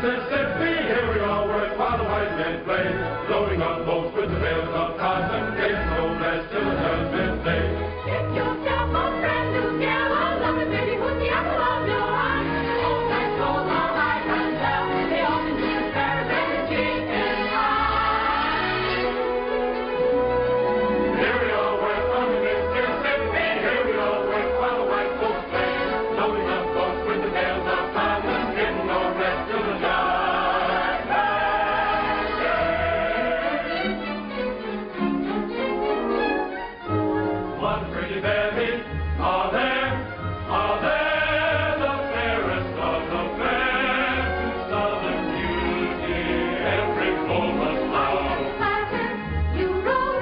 Mississippi, here we all work while the white men play, loading up boats with the bales of cotton, getting no rest till the judgment day. Get yourself a brand new gal, I love it, baby, who's the apple of your eye. Old night gold, all I can tell, they often do the fair and the chicken pie. Here we all work on the Mississippi, here we all work while the white folks play, loading up boats with the bales of cotton, getting no rest till the judgment day. What pretty babies are there the fairest of the fair, to southern beauty every foe must bow. Clatter, you roll,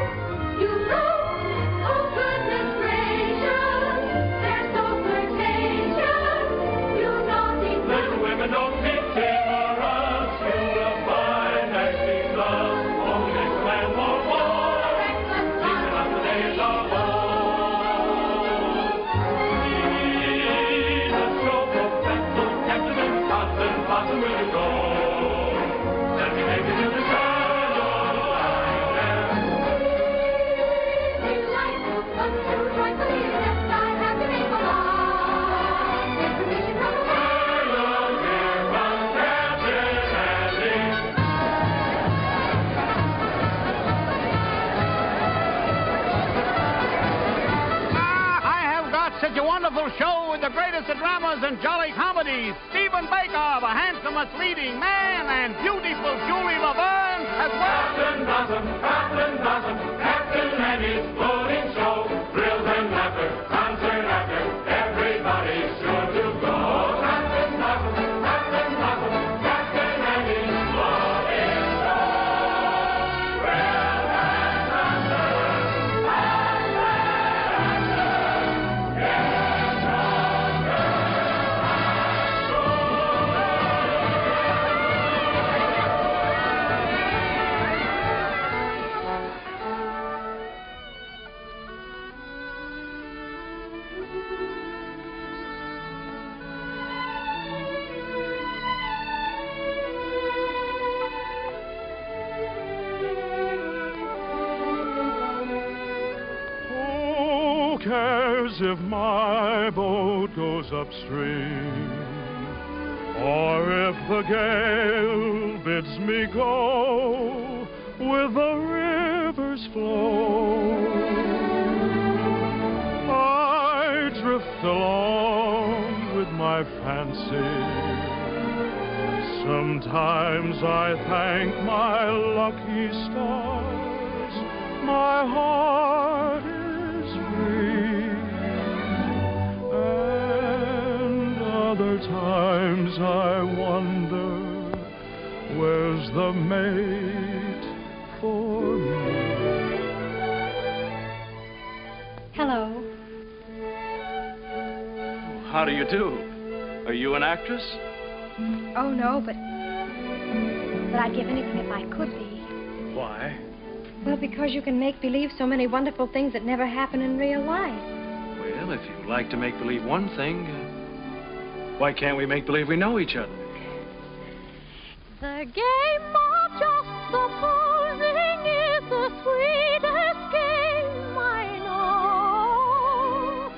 oh goodness gracious, they're so flirtatious, you naughty Little women don't need timorous, you will find that she's love only makes a man more bold, keeping up the days of old. He's a showboat, pencil, captain, and cotton, blossom will you go? Let me take you to the shadow line. You like us to joyfully accept I have to make a lot. Information from the Hello, dear, from Captain Andy. I have got such a wonderful show with the greatest of dramas and jolly comedies. Stephen Baker, the handsomest leading man, and beautiful Julie LaVerne as well. Captain Blossom, Captain Andy's floating show. Thrills and laughter, concert after, everybody's sure to go. Captain Blossom, Captain Andy's floating show. Thrills and laughter, concert after, yes, Who cares if my boat goes upstream, or if the gale bids me go with the river's flow? I drift along with my fancy. Sometimes I thank my lucky stars. My heart is free, and other times I wonder, where's the mate for me? Hello. How do you do? Are you an actress? Oh, no, but I'd give anything if I could be. Why? Well, because you can make believe so many wonderful things that never happen in real life. Well, if you like to make believe one thing, why can't we make believe we know each other? The game of just supposing is the sweetest game I know.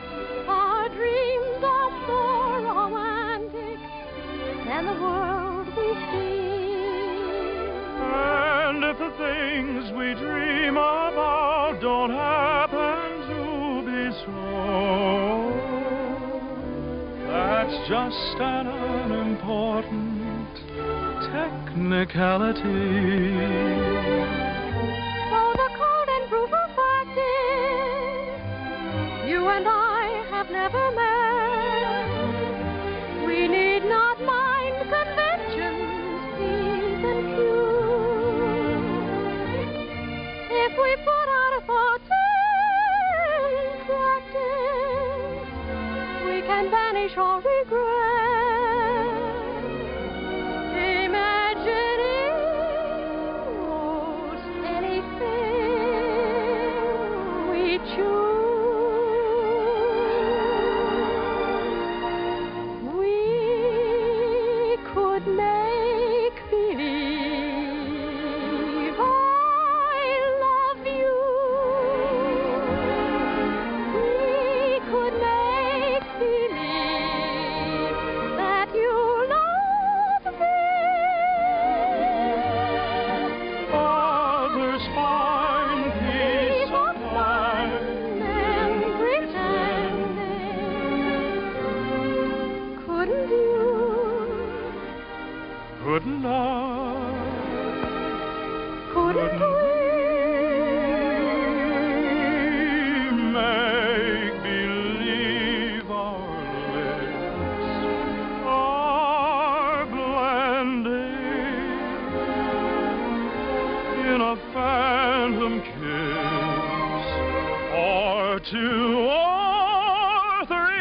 Our dreams are more romantic than the world we see. And if the things we dream about don't happen to be so, that's just an unimportant technicality. So the cold and brutal fact is, you and I have never met. We need not mind conventions, P's and Q's. If we put out a thought in practice, we can banish all regret. Imagining most couldn't I? Couldn't we? Make believe our lips are blending in a phantom kiss, or two or three.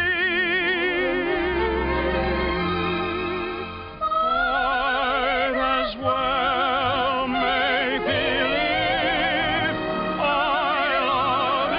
Might as well make believe I love you.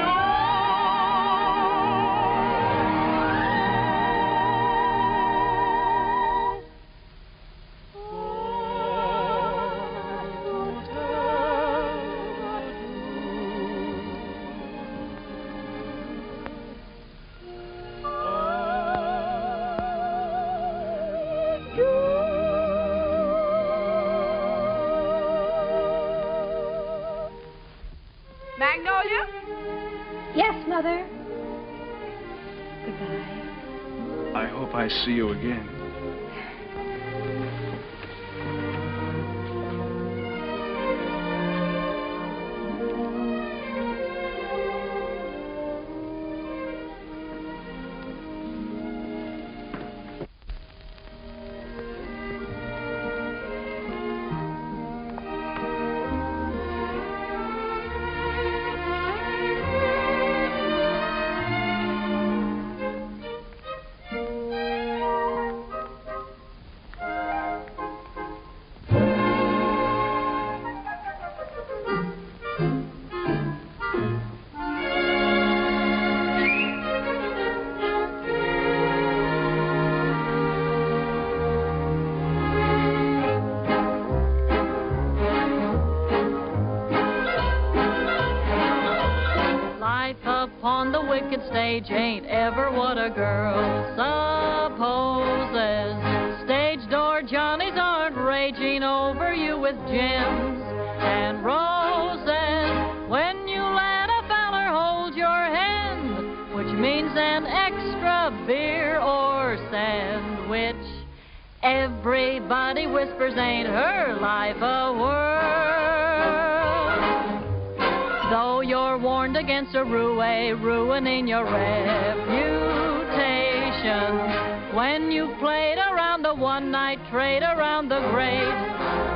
Magnolia? Yes, Mother. Goodbye. I hope I see you again. Upon the wicked stage ain't ever what a girl supposes. Stage door Johnnies aren't raging over you with gems and roses. When you let a feller hold your hand, which means an extra beer or sandwich, everybody whispers ain't her life a whirl. Though you're warned against a ruining your reputation, when you played around the one-night trade around the great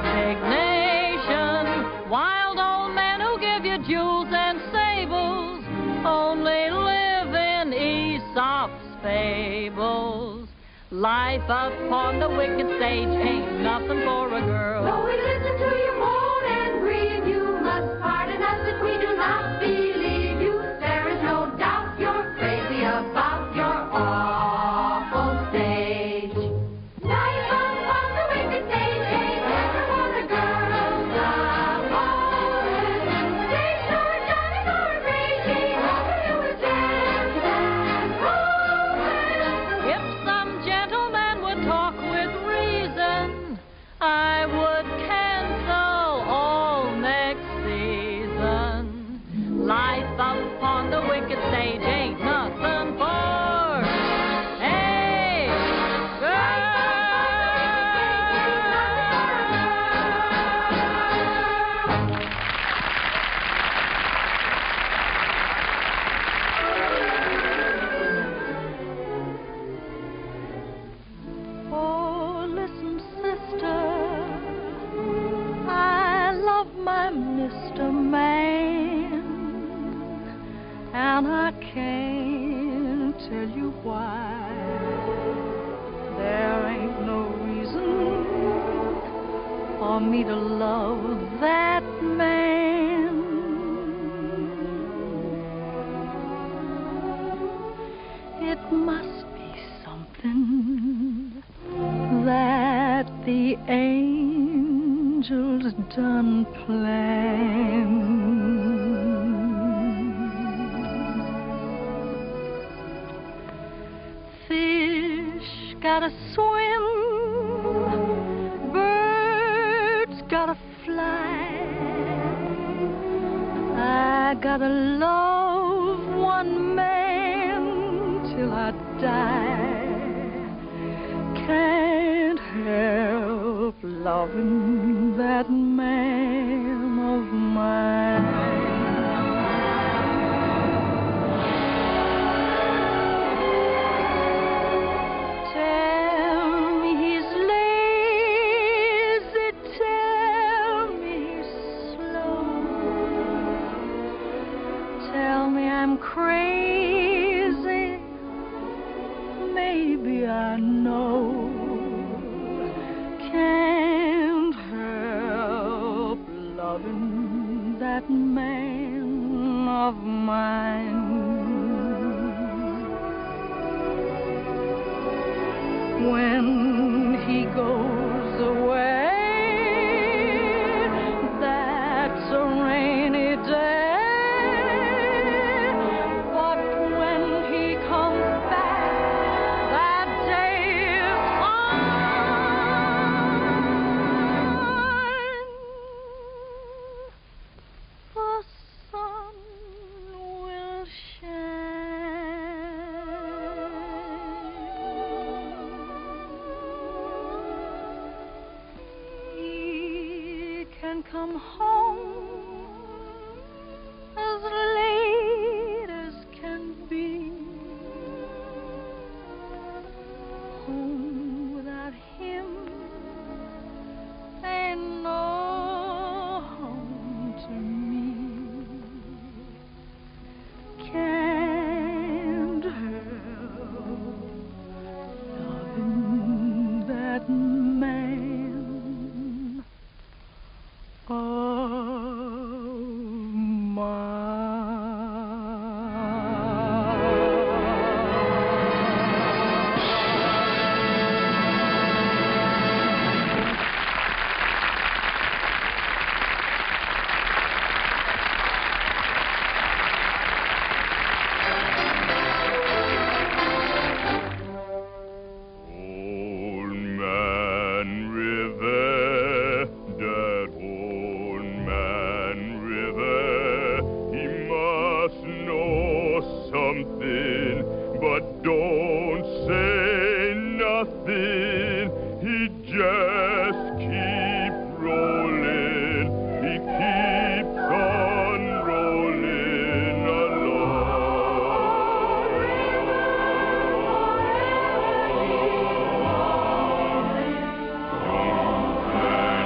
big nation, wild old men who give you jewels and sables only live in Aesop's fables. Life upon the wicked stage ain't nothing for a girl. Though we listen to you moan and grieve, you must pardon us if we do not believe you. There is no doubt you're crazy about your awful stage. Life upon the wicked stage ain't never for the girls aboard. Stage door Johnnies are raging over you with gems and roses. If some gentleman would talk with reason, I would cancel all next season. Life upon the wicked stage ain't nothing for a girl. Oh, listen, sister, I love my Mr. Man, and I can't tell you why. There ain't no reason for me to love that man. It must be something that the angels done planned. Fish gotta swim, birds gotta fly. I gotta love one man till I die. Can't help loving that man of mine. Tell me he's lazy, tell me he's slow, tell me I'm crazy, maybe I know. Can't help loving that man of mine. When he goes away, that's a rainy day. But when he comes back, that day is fine. The sun will shine. He can come home as late as can be. Home without him ain't no home to me. Can't help loving that man of mine. Old Man River, that old man River, he must know something, but don't say nothing. He just keeps rolling, he keeps on rolling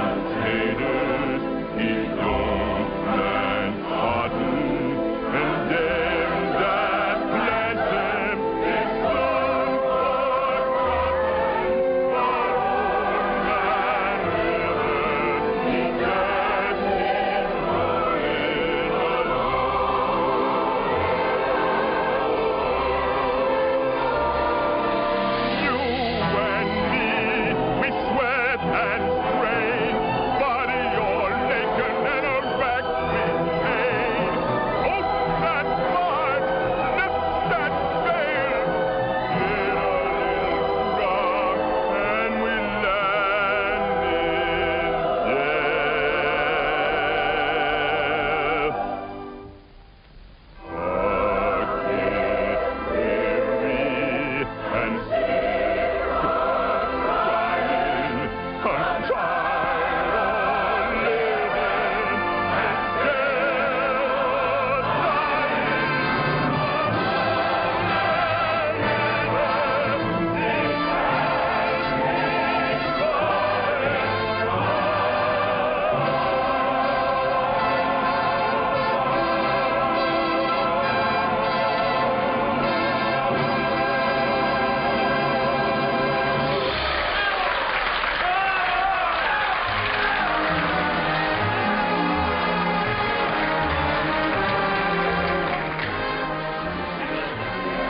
Potatoes, he don't plant cotton, and them that plant them, it's not for cotton, but old man River, he just keeps rolling You and me, we sweat and strain, body all naked and a wreck with pain. Open that heart, lift that veil, hit a little rock, and we land in death. Forget weary and sick of crying. I'm tired of living and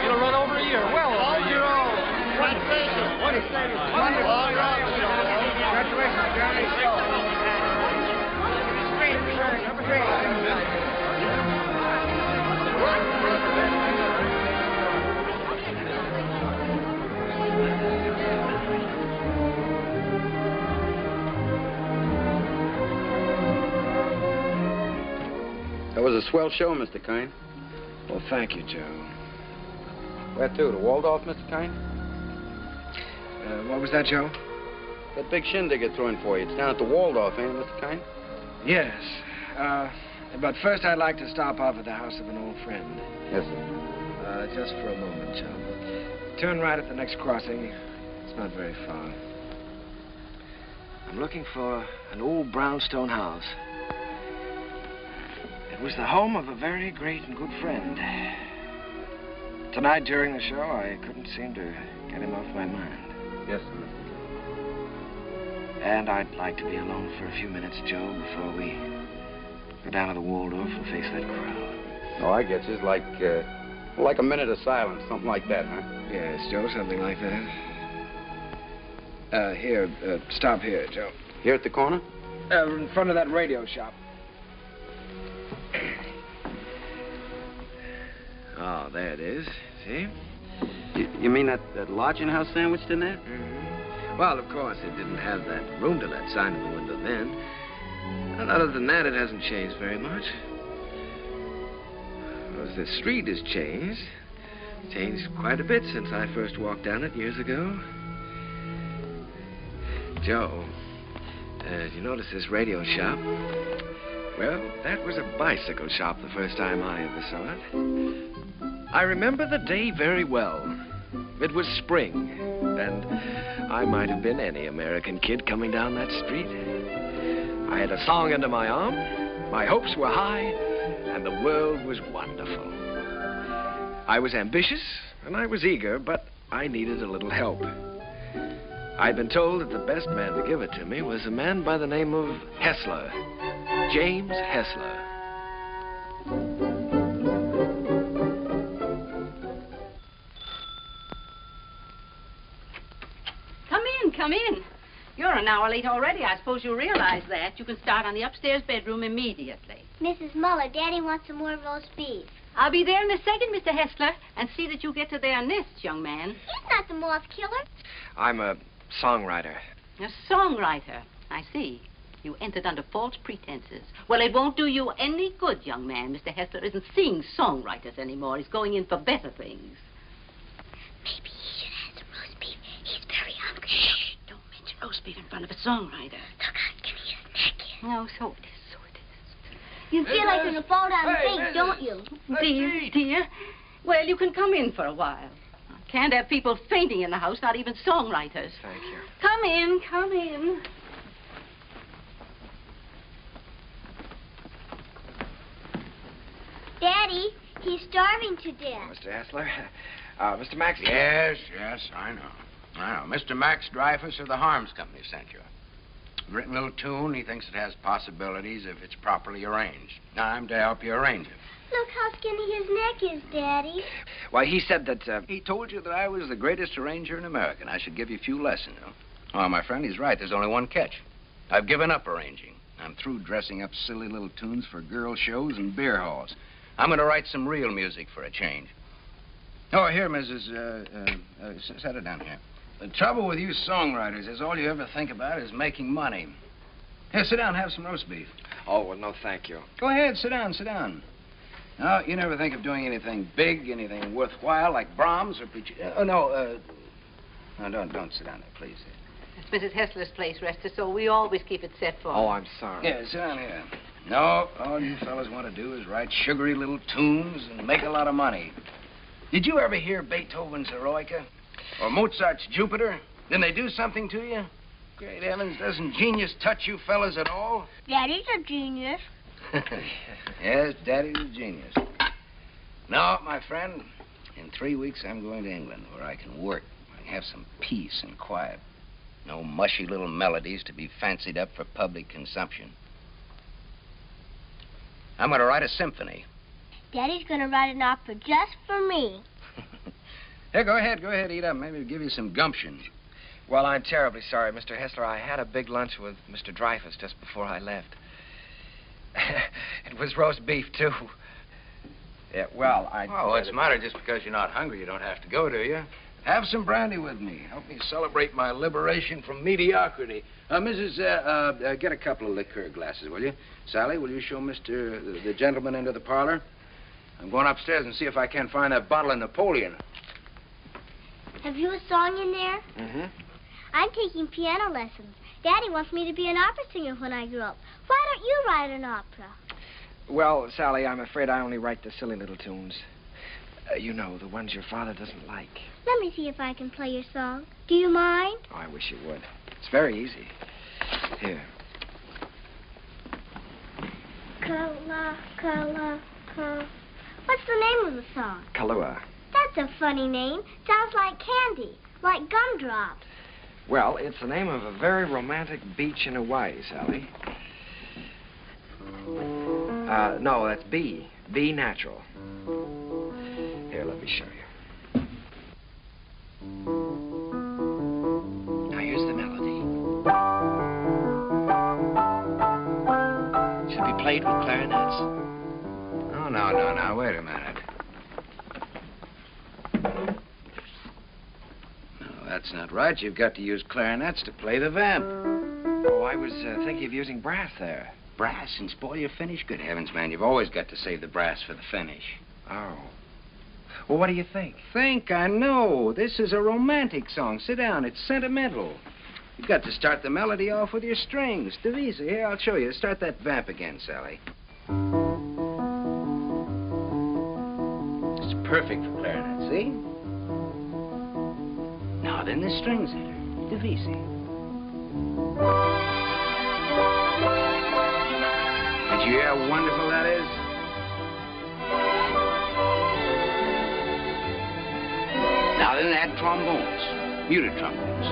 It'll run over a year. Well, over a year. Congratulations, Johnny. That was a swell show, Mr. Kern. Well, thank you, Joe. Where to? The Waldorf, Mr. Kern? What was that, Joe? That big shindig you're throwing for you. It's down at the Waldorf, ain't it, Mr. Kine? Yes. But first I'd like to stop off at the house of an old friend. Yes, sir. Just for a moment, Joe. Turn right at the next crossing. It's not very far. I'm looking for an old brownstone house. It was the home of a very great and good friend. Tonight during the show, I couldn't seem to get him off my mind. Yes, sir. And I'd like to be alone for a few minutes, Joe, before we go down to the Waldorf and face that crowd. Oh, I get you. It's like a minute of silence, something like that, huh? Yes, Joe, something like that. Here, stop here, Joe. Here at the corner? In front of that radio shop. Oh, there it is. See? You mean that lodging house sandwiched in there? Mm-hmm. Well, of course, it didn't have that room to let sign in the window then. And other than that, it hasn't changed very much. Well, the street has changed. Changed quite a bit since I first walked down it years ago. Joe, you notice this radio shop? Well, that was a bicycle shop the first time I ever saw it. I remember the day very well. It was spring, and I might have been any American kid coming down that street. I had a song under my arm, my hopes were high, and the world was wonderful. I was ambitious, and I was eager, but I needed a little help. I'd been told that the best man to give it to me was a man by the name of Hessler, James Hessler. Come in. You're an hour late already. I suppose you realize that. You can start on the upstairs bedroom immediately. Mrs. Muller, Daddy wants some more roast beef. I'll be there in a second, Mr. Hessler, and see that you get to their nests, young man. He's not the moth killer. I'm a songwriter. A songwriter. I see. You entered under false pretenses. Well, it won't do you any good, young man. Mr. Hessler isn't seeing songwriters anymore. He's going in for better things. Maybe he should have some roast beef. He's very hungry. Shh. Don't mention roast beef in front of a songwriter. Look, Aunt, give me a snack here. No, so it is, so it is. You feel like you're going to fall down and faint, don't you? Dear. Well, you can come in for a while. I can't have people fainting in the house, not even songwriters. Thank you. Come in, come in. Daddy, he's starving to death. Mr. Hessler. Mr. Max. Yes, I know. Mr. Max Dreyfus of the Harms Company sent you. Written a little tune. He thinks it has possibilities if it's properly arranged. I'm to help you arrange it. Look how skinny his neck is, Daddy. Why, he said that, He told you that I was the greatest arranger in America, and I should give you a few lessons. Oh, my friend, he's right. There's only one catch. I've given up arranging. I'm through dressing up silly little tunes for girl shows and beer halls. I'm going to write some real music for a change. Oh, here, Mrs. Set it down here. The trouble with you songwriters is all you ever think about is making money. Here, sit down, have some roast beef. Oh, well, no, thank you. Go ahead, sit down. No, you never think of doing anything big, anything worthwhile, like Brahms or Puccini. No, don't sit down there, please. It's Mrs. Hessler's place, Rester, so we always keep it set for her. Oh, I'm sorry. Yeah, sit down here. No, all you fellas want to do is write sugary little tunes and make a lot of money. Did you ever hear Beethoven's Eroica? Or Mozart's Jupiter? Didn't they do something to you? Great heavens, doesn't genius touch you fellas at all? Daddy's a genius. Yes, Daddy's a genius. No, my friend, in 3 weeks I'm going to England where I can work. I can have some peace and quiet. No mushy little melodies to be fancied up for public consumption. I'm going to write a symphony. Daddy's going to write an opera just for me. Here, go ahead, eat up. Maybe it'll give you some gumption. Well, I'm terribly sorry, Mr. Hessler. I had a big lunch with Mr. Dreyfus just before I left. It was roast beef, too. Yeah, well, Oh, what's the matter? Just because you're not hungry, you don't have to go, do you? Have some brandy with me. Help me celebrate my liberation from mediocrity. Mrs., get a couple of liqueur glasses, will you? Sally, will you show the gentleman into the parlor? I'm going upstairs and see if I can find that bottle of Napoleon. Have you a song in there? Mm-hmm. I'm taking piano lessons. Daddy wants me to be an opera singer when I grow up. Why don't you write an opera? Well, Sally, I'm afraid I only write the silly little tunes. You know, the ones your father doesn't like. Let me see if I can play your song. Do you mind? Oh, I wish you would. It's very easy. Here. What's the name of the song? Kahlua. That's a funny name. Sounds like candy, like gumdrops. Well, it's the name of a very romantic beach in Hawaii, Sally. No, that's B. B natural. Here, let me show you. Now, here's the melody. Should be played with clarinets. Oh, no. Wait a minute. No, that's not right. You've got to use clarinets to play the vamp. Oh, I was thinking of using brass there. Brass and spoil your finish? Good heavens, man. You've always got to save the brass for the finish. Oh. Well, what do you think? I know. This is a romantic song. Sit down. It's sentimental. You've got to start the melody off with your strings. Divisa. Here, I'll show you. Start that vamp again, Sally. It's perfect for clarinet, see? Now, then the strings enter. Divisa. Did you hear how wonderful that is? Now then add trombones, muted trombones.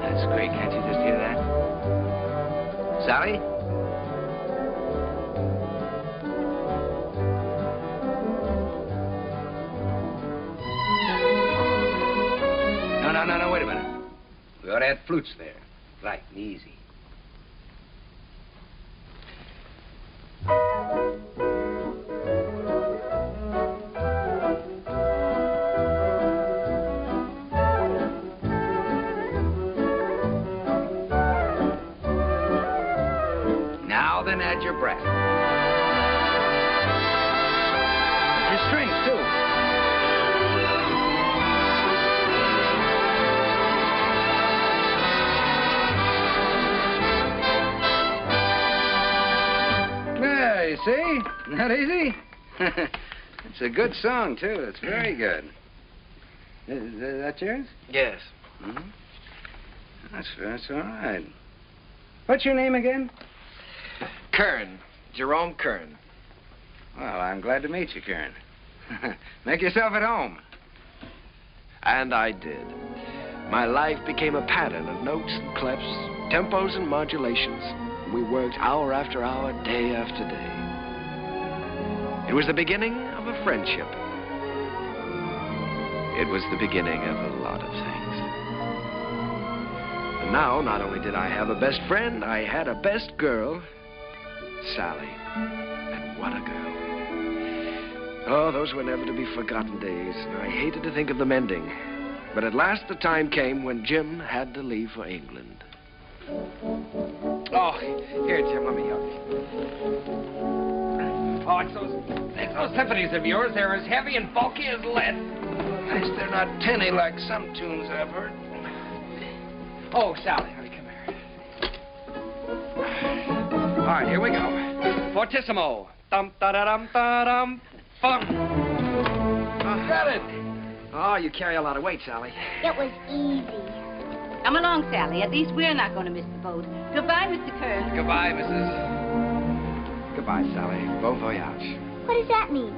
That's great. Can't you just hear that? Sally? No, wait a minute. We ought to add flutes there. Light and easy. Now then add your brass. Your strings, too. You see? Isn't that easy? It's a good song, too. It's very good. Is that yours? Yes. Mm-hmm. That's all right. What's your name again? Kern. Jerome Kern. Well, I'm glad to meet you, Kern. Make yourself at home. And I did. My life became a pattern of notes and clefs, tempos and modulations. We worked hour after hour, day after day. It was the beginning of a friendship. It was the beginning of a lot of things. And now, not only did I have a best friend, I had a best girl, Sally. And what a girl. Oh, those were never to be forgotten days, and I hated to think of them ending. But at last the time came when Jim had to leave for England. Oh, here, Jim, let me help you. Oh, it's those symphonies of yours. They're as heavy and bulky as lead. Nice they're not tinny like some tunes I've heard. Oh, Sally, honey, come here. All right, here we go. Fortissimo. Dum-da-da-dum-da-dum. Fum. Got it. Oh, you carry a lot of weight, Sally. It was easy. Come along, Sally. At least we're not going to miss the boat. Goodbye, Mr. Kern. Goodbye, Mrs. Goodbye, Sally. Bon voyage. What does that mean?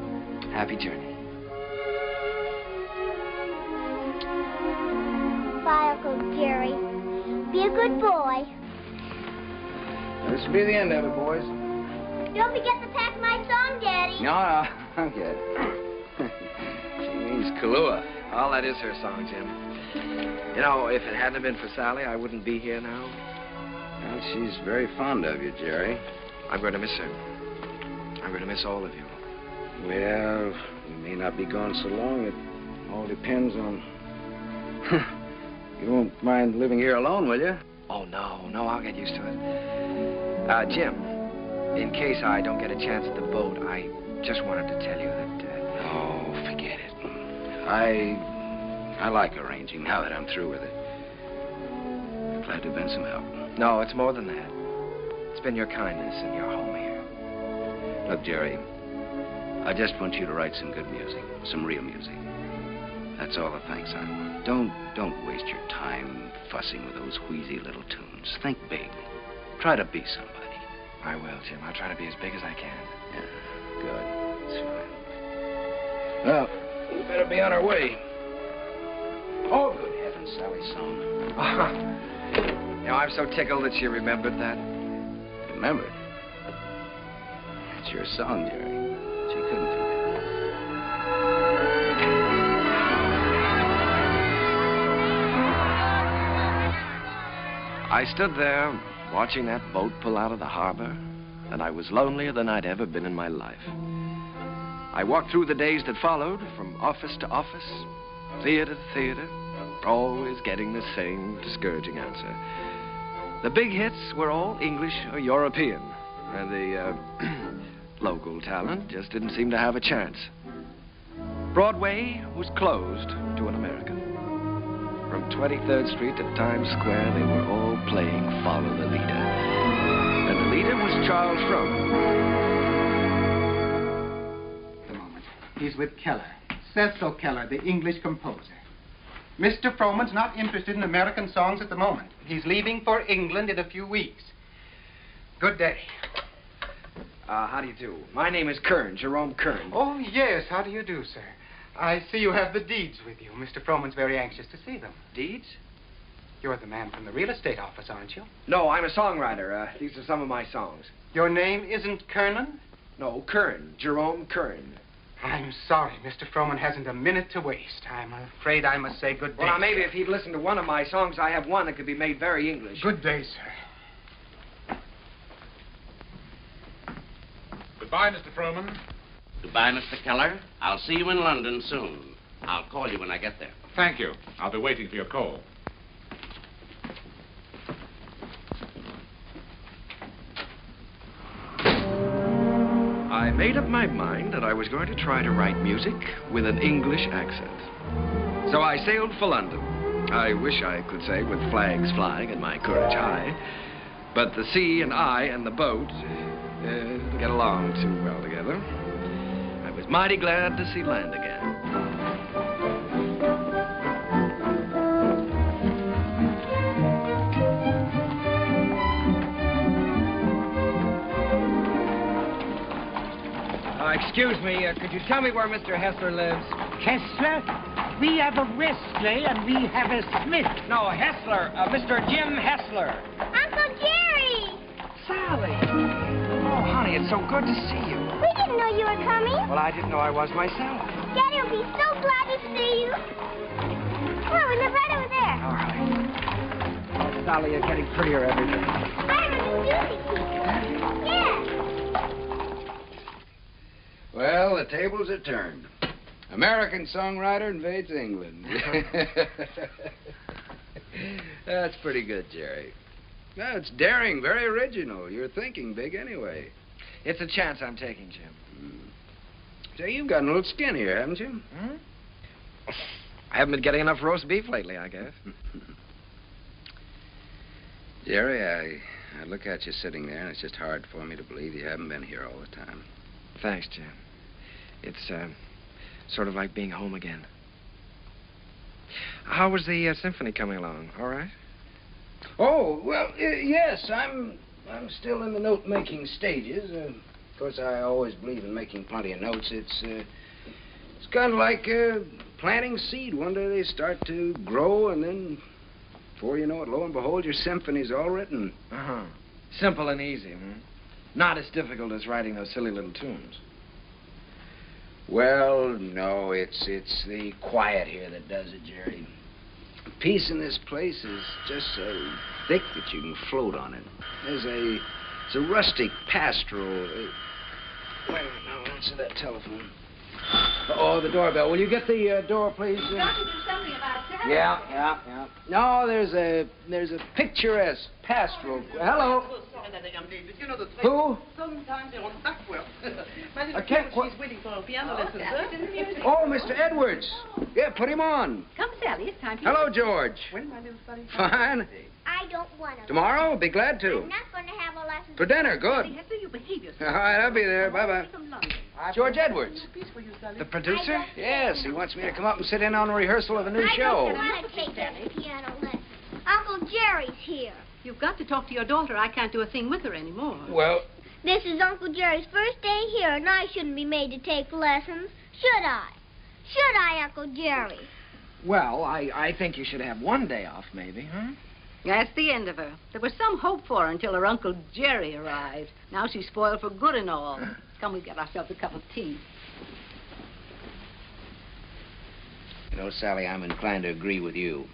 Happy journey. Bye, Uncle Jerry. Be a good boy. This will be the end of it, boys. Don't forget to pack my song, Daddy. No, I'm good. She means Kahlua. Oh, that is her song, Jim. You know, if it hadn't been for Sally, I wouldn't be here now. Well, she's very fond of you, Jerry. I'm going to miss her. I'm going to miss all of you. Well, we may not be gone so long. It all depends on... You won't mind living here alone, will you? Oh, no, I'll get used to it. Jim, in case I don't get a chance at the boat, I just wanted to tell you that... Oh, forget it. I like arranging now that I'm through with it. I'm glad to have been some help. No, it's more than that. It's been your kindness and your home here. Look, Jerry, I just want you to write some good music, some real music. That's all the thanks I want. Don't waste your time fussing with those wheezy little tunes. Think big. Try to be somebody. I will, Jim. I'll try to be as big as I can. Yeah, good. That's fine. Well, we better be on our way. Oh, good heavens, Sally's song. You know, I'm so tickled that she remembered that. Remembered? It's your song, Jerry. She couldn't forget. I stood there watching that boat pull out of the harbor, and I was lonelier than I'd ever been in my life. I walked through the days that followed, from office to office, theater to theater, always getting the same discouraging answer. The big hits were all English or European, and the local talent just didn't seem to have a chance. Broadway was closed to an American. From 23rd Street to Times Square, they were all playing Follow the Leader. And the leader was Charles Frohman. A moment. He's with Keller. Cecil Keller, the English composer. Mr. Frohman's not interested in American songs at the moment. He's leaving for England in a few weeks. Good day. How do you do? My name is Kern, Jerome Kern. Oh, yes. How do you do, sir? I see you have the deeds with you. Mr. Frohman's very anxious to see them. Deeds? You're the man from the real estate office, aren't you? No, I'm a songwriter. These are some of my songs. Your name isn't Kernan? No, Kern. Jerome Kern. I'm sorry. Mr. Frohman hasn't a minute to waste. I'm afraid I must say good day. Well, now, maybe if he'd listened to one of my songs, I have one that could be made very English. Good day, sir. Goodbye, Mr. Frohman. Goodbye, Mr. Keller. I'll see you in London soon. I'll call you when I get there. Thank you. I'll be waiting for your call. I made up my mind that I was going to try to write music with an English accent. So I sailed for London. I wish I could say with flags flying and my courage high. But the sea and I and the boat didn't get along too well together. I was mighty glad to see land again. Excuse me, could you tell me where Mr. Hessler lives? Hessler? We have a Wesley and we have a Smith. No, Hessler. Mr. Jim Hessler. Uncle Jerry! Sally! Oh, honey, it's so good to see you. We didn't know you were coming. Well, I didn't know I was myself. Daddy will be so glad to see you. Come on, we live right over there. All right. Sally, you're getting prettier every day. I have a new music teacher. Yeah. Well, the tables are turned. American songwriter invades England. That's pretty good, Jerry. No, it's daring, very original. You're thinking big anyway. It's a chance I'm taking, Jim. Say, you've gotten a little skin here, haven't you? Hmm? I haven't been getting enough roast beef lately, I guess. Jerry, I look at you sitting there, and it's just hard for me to believe you haven't been here all the time. Thanks, Jim. It's sort of like being home again. How was the symphony coming along? All right? Oh, well, yes, I'm still in the note-making stages. Of course, I always believe in making plenty of notes. It's kind of like planting seed. One day they start to grow, and then, before you know it, lo and behold, your symphony's all written. Uh-huh. Simple and easy, hmm? Not as difficult as writing those silly little tunes. Well, no, it's the quiet here that does it, Jerry. Peace in this place is just so thick that you can float on it. It's a rustic pastoral. Wait a minute, now, answer that telephone. Oh, the doorbell. Will you get the door, please? Don't you do something about that? Yeah. No, there's a picturesque pastoral. Hello. that young lady. But you know the thing. Who? Sometimes they're on duck well. My little I can't kid, she's waiting for a piano lesson, sir. Oh, Mr. Edwards. Yeah, put him on. Come, Sally, it's time for Hello, George. When, my little study? Fine. I don't want to. Tomorrow? I'll be glad to. I'm not going to have a lesson. For dinner, good. Hessler, you behave yourself. All right, I'll be there. Bye-bye. George Edwards. The producer? Yes, he wants me to come up and sit in on a rehearsal of a new I show. don't want to take that piano lesson. Uncle Jerry's here. You've got to talk to your daughter. I can't do a thing with her anymore. Well, This is Uncle Jerry's first day here, and I shouldn't be made to take lessons. Should I? Should I, Uncle Jerry? Well, I think you should have one day off, maybe, huh? That's the end of her. There was some hope for her until her Uncle Jerry arrived. Now she's spoiled for good and all. Come, we get ourselves a cup of tea. you know, Sally, I'm inclined to agree with you.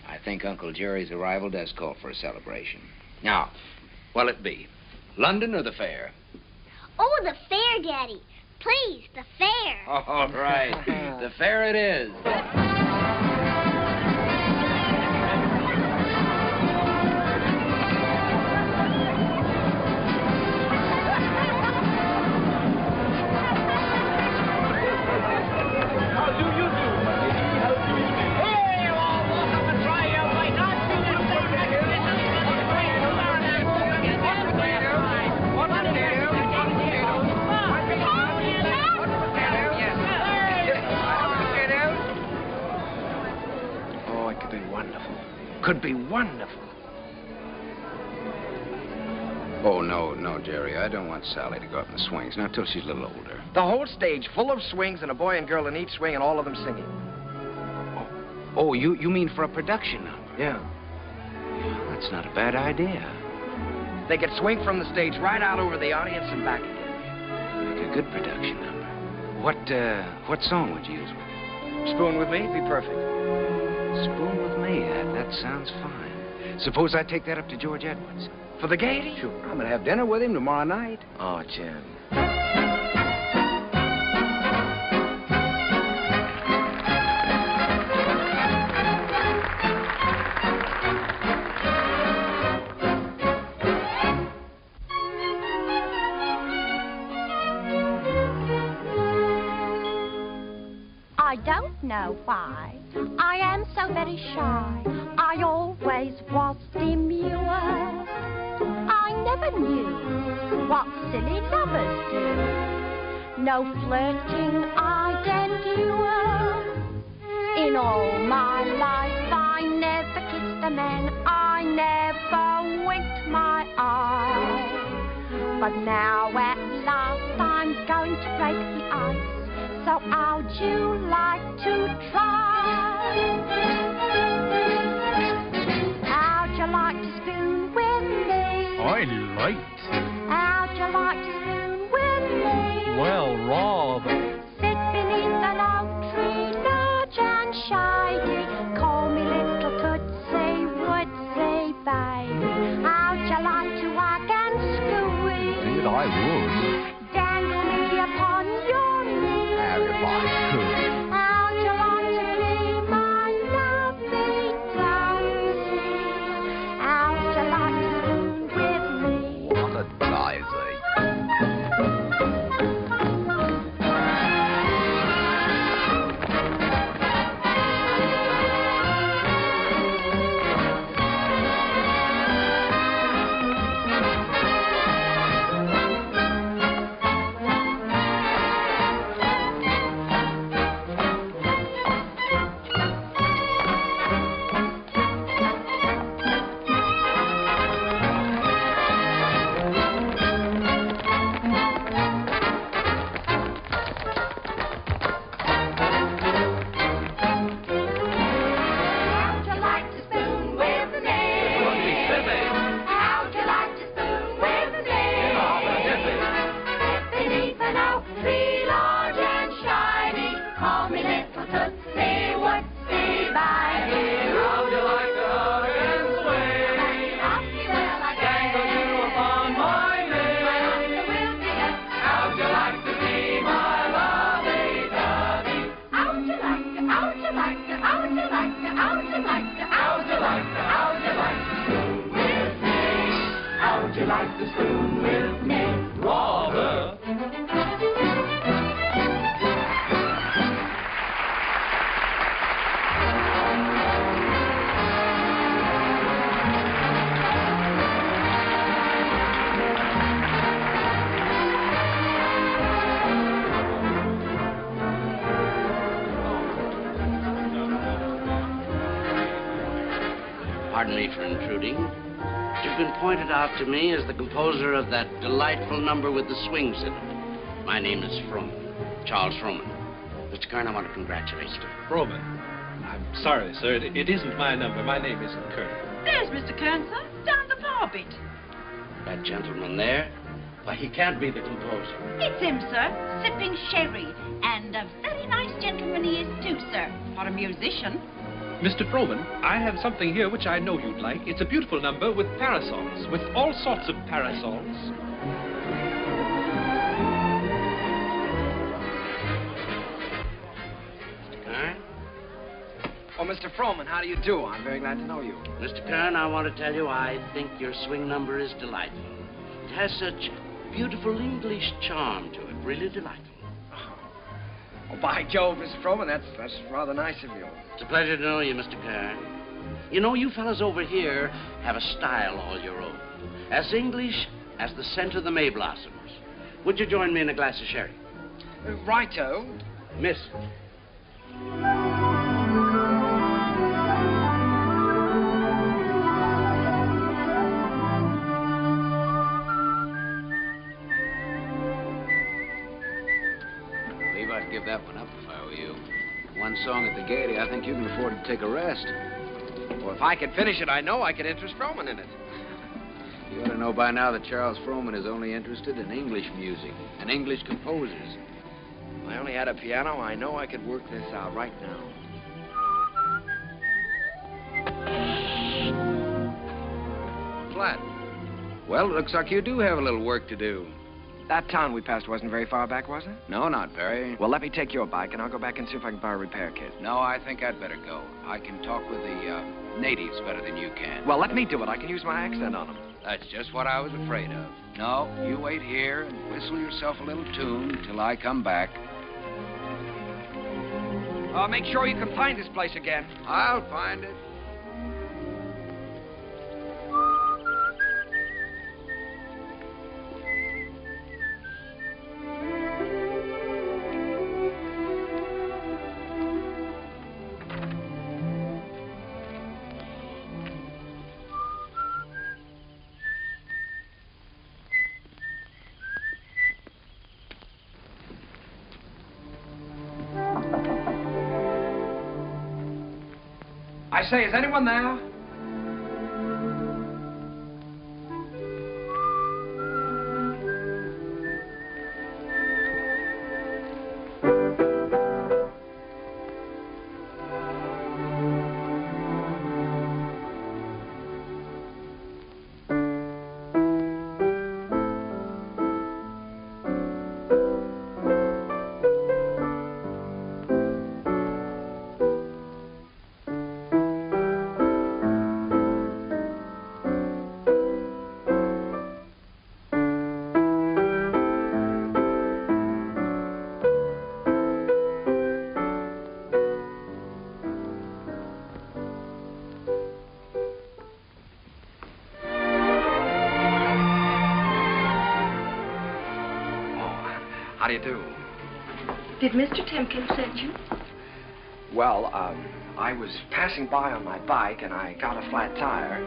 I think Uncle Jerry's arrival does call for a celebration. Now, what'll it be? London or the fair? Oh, the fair, Daddy. Please, the fair. All right. The fair it is. Could be wonderful. Oh, no, Jerry. I don't want Sally to go up in the swings, not till she's a little older. The whole stage full of swings and a boy and girl in each swing and all of them singing. Oh, you mean for a production number? Yeah. That's not a bad idea. They could swing from the stage right out over the audience and back again. Make a good production number. What song would you use with it? Spoon with Me? Be perfect. Spoon with Me? That sounds fine. Suppose I take that up to George Edwards. For the gaiety? Sure. I'm going to have dinner with him tomorrow night. Oh, Jim. I don't know why I am so very shy. I always was demure. I never knew what silly lovers do. No flirting I'd endure. In all my life I never kissed a man. I never winked my eye. But now at last I'm going to break the ice. So how'd you like to try? How'd you like to spoon with me? I liked. How'd you like to spoon with me? Well, rather. Sit beneath an oak tree, large and shady. Call me little Tootsie, Woodsy, baby. How'd you like to hug and squeeze? Indeed, I would. Dangle me upon your knee. If I could. How'd you like to be my lovely daisy? How'd you like to spoon with me? What a daisy. How'd you like like to spoon with me, rather. Pardon me for intruding. You've been pointed out to me as the composer of that delightful number with the swings in it. My name is Froman, Charles Froman. Mr. Kern, I want to congratulate you. Froman? I'm sorry, sir. It isn't my number. My name isn't Kern. There's Mr. Kern, sir, down the bar bit. That gentleman there? Why, he can't be the composer. It's him, sir, sipping sherry. And a very nice gentleman he is, too, sir, for a musician. Mr. Froman, I have something here which I know you'd like. It's a beautiful number with parasols, with all sorts of parasols. Mr. Kern? Oh, Mr. Froman, how do you do? I'm very glad to know you. Mr. Kern, I want to tell you I think your swing number is delightful. It has such beautiful English charm to it, really delightful. Oh, by Jove, Mr. Froman, that's rather nice of you. It's a pleasure to know you, Mr. Kern. You know, you fellas over here have a style all your own. As English as the scent of the May blossoms. Would you join me in a glass of sherry? Righto. Miss. I'd give that one up if I were you. One song at the Gaiety, I think you can afford to take a rest. Well, if I could finish it, I know I could interest Froman in it. You ought to know by now that Charles Froman is only interested in English music and English composers. If I only had a piano, I know I could work this out right now. Flat. Well, it looks like you do have a little work to do. That town we passed wasn't very far back, was it? No, not very. Well, let me take your bike, and I'll go back and see if I can borrow a repair kit. No, I think I'd better go. I can talk with the natives better than you can. Well, let me do it. I can use my accent on them. That's just what I was afraid of. No, you wait here and whistle yourself a little tune till I come back. Make sure you can find this place again. I'll find it. I say, is anyone there? How do you do? Did Mr. Timkins send you? Well, I was passing by on my bike, and I got a flat tire,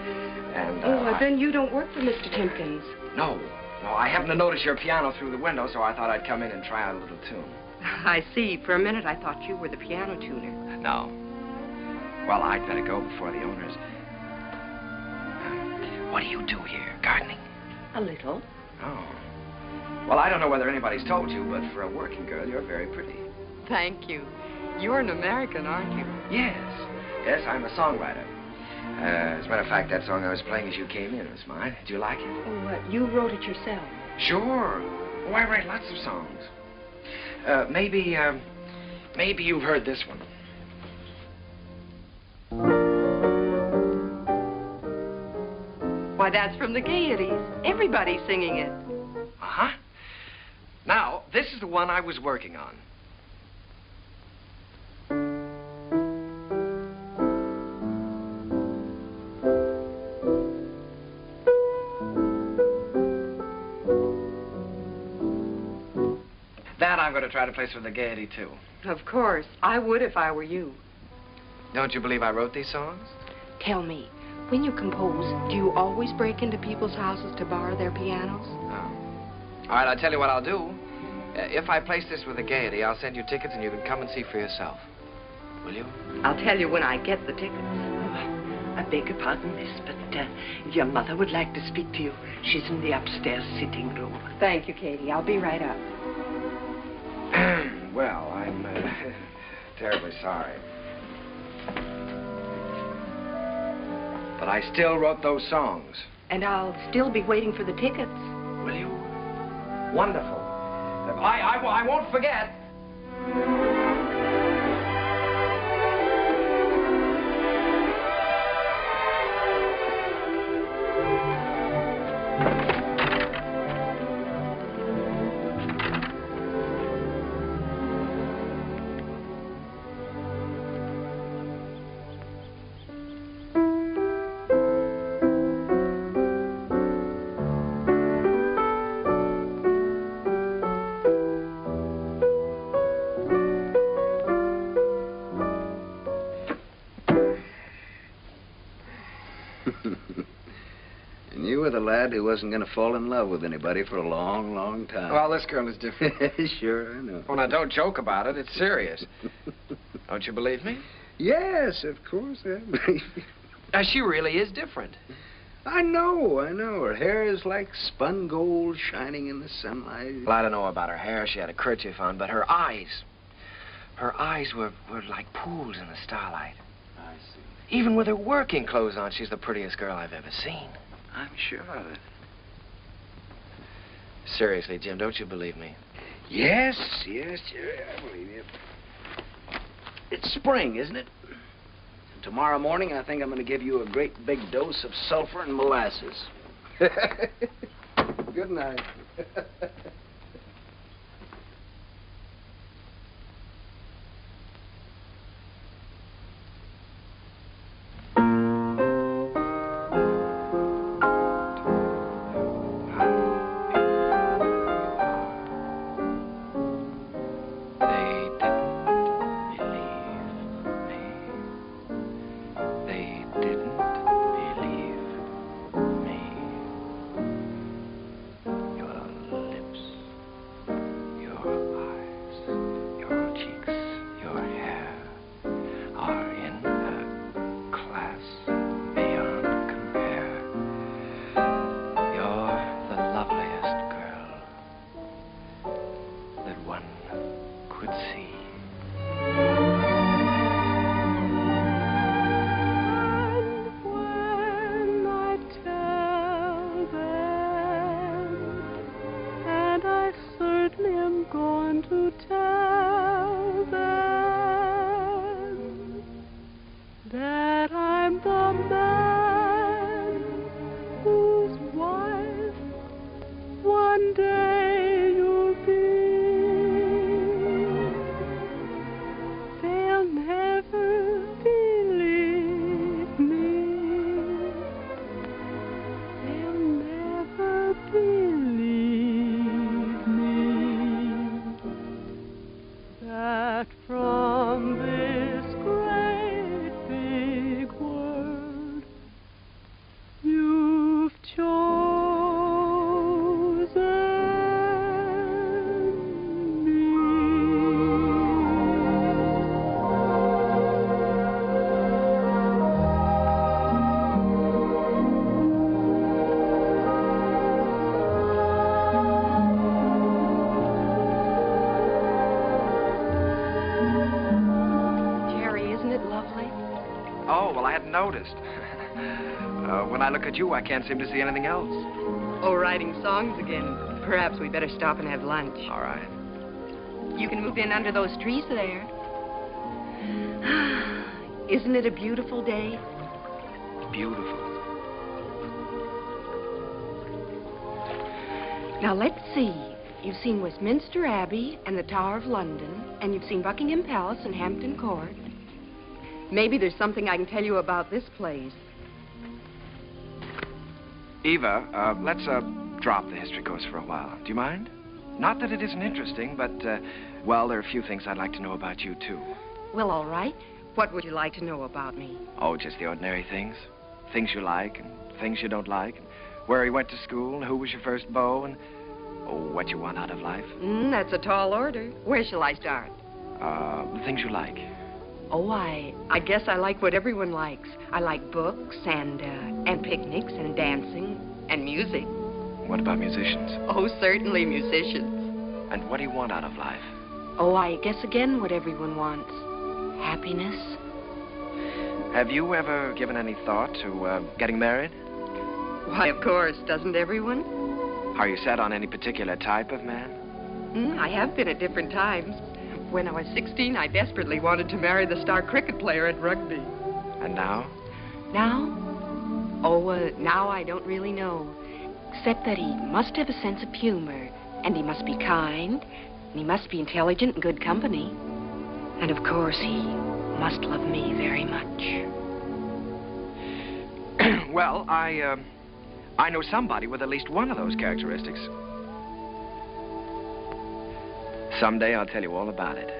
and, well, then you don't work for Mr. Timkins. No, I happened to notice your piano through the window, so I thought I'd come in and try out a little tune. I see. For a minute, I thought you were the piano tuner. No. Well, I'd better go before the owners... what do you do here? Gardening? A little. Oh. Well, I don't know whether anybody's told you, but for a working girl, you're very pretty. Thank you. You're an American, aren't you? Yes. Yes, I'm a songwriter. As a matter of fact, that song I was playing as you came in was mine. Did you like it? Oh, what? You wrote it yourself? Sure. Oh, I write lots of songs. Maybe you've heard this one. Why, that's from the Gaieties. Everybody's singing it. Uh-huh. Now, this is the one I was working on. That I'm going to try to place for the Gaiety, too. Of course. I would if I were you. Don't you believe I wrote these songs? Tell me, when you compose, do you always break into people's houses to borrow their pianos? No. All right, I'll tell you what I'll do. If I place this with the Gaiety, I'll send you tickets and you can come and see for yourself. Will you? I'll tell you when I get the tickets. I beg your pardon, miss, but your mother would like to speak to you. She's in the upstairs sitting room. Thank you, Katie. I'll be right up. Well, I'm terribly sorry. But I still wrote those songs. And I'll still be waiting for the tickets. Will you? Wonderful. I won't forget. And you were the lad who wasn't going to fall in love with anybody for a long, long time. Well, this girl is different. Sure, I know. Well, now, don't joke about it. It's serious. Don't you believe me? Yes, of course I believe you. She really is different. I know. Her hair is like spun gold shining in the sunlight. Well, I don't know about her hair. She had a kerchief on, but her eyes were like pools in the starlight. I see. Even with her working clothes on, she's the prettiest girl I've ever seen. I'm sure of it. Seriously, Jim, don't you believe me? Yes, Jerry, I believe you. It's spring, isn't it? And tomorrow morning, I think I'm going to give you a great big dose of sulfur and molasses. Good night. Noticed. When I look at you, I can't seem to see anything else. Oh, writing songs again. Perhaps we better stop and have lunch. All right. You can move in under those trees there. Isn't it a beautiful day? Beautiful. Now, let's see. You've seen Westminster Abbey and the Tower of London, and you've seen Buckingham Palace and Hampton Court. Maybe there's something I can tell you about this place. Eva, let's drop the history course for a while. Do you mind? Not that it isn't interesting, but, well, there are a few things I'd like to know about you, too. Well, all right. What would you like to know about me? Oh, just the ordinary things. Things you like and things you don't like. And where you went to school and who was your first beau and, oh, what you want out of life. That's a tall order. Where shall I start? The things you like. Oh, I guess I like what everyone likes. I like books and picnics and dancing and music. What about musicians? Oh, certainly musicians. And what do you want out of life? Oh, I guess again what everyone wants. Happiness. Have you ever given any thought to getting married? Why, of course. Doesn't everyone? Are you set on any particular type of man? I have been at different times. When I was 16, I desperately wanted to marry the star cricket player at rugby. And now? Now? Oh, now I don't really know. Except that he must have a sense of humor, and he must be kind, and he must be intelligent and good company. And of course, he must love me very much. Well, I know somebody with at least one of those characteristics. Someday I'll tell you all about it.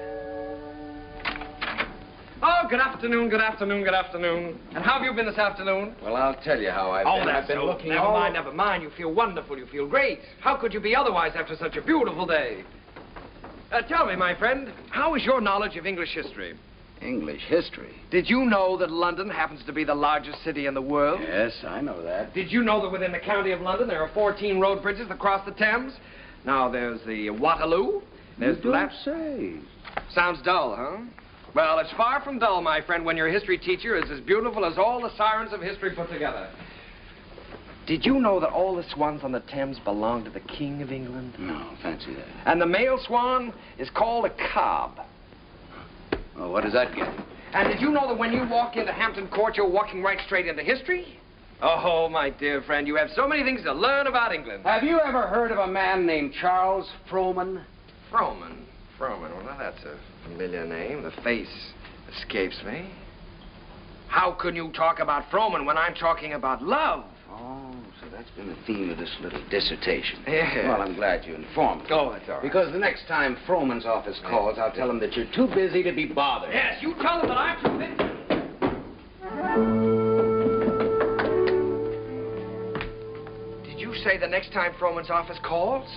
Oh, good afternoon, good afternoon, good afternoon. And how have you been this afternoon? Well, I'll tell you how I've been. I've been looking Never mind, never mind. You feel wonderful. You feel great. How could you be otherwise after such a beautiful day? Tell me, my friend, how is your knowledge of English history? English history? Did you know that London happens to be the largest city in the world? Yes, I know that. Did you know that within the county of London there are 14 road bridges that cross the Thames? Now, there's the Waterloo. There's You don't say. Sounds dull, huh? Well, it's far from dull, my friend, when your history teacher is as beautiful as all the sirens of history put together. Did you know that all the swans on the Thames belong to the King of England? No, fancy that. And the male swan is called a cob. Well, what does that get? And did you know that when you walk into Hampton Court, you're walking right straight into history? Oh, my dear friend, you have so many things to learn about England. Have you ever heard of a man named Charles Frohman? Frohman. Well, now that's a familiar name. The face escapes me. How can you talk about Frohman when I'm talking about love? Oh, so that's been the theme of this little dissertation. Yeah. Well, I'm glad you informed me. Oh, that's all right. Because the next time Frohman's office calls, I'll tell him that you're too busy to be bothered. Yes, you tell them that I'm too busy. Did you say the next time Frohman's office calls?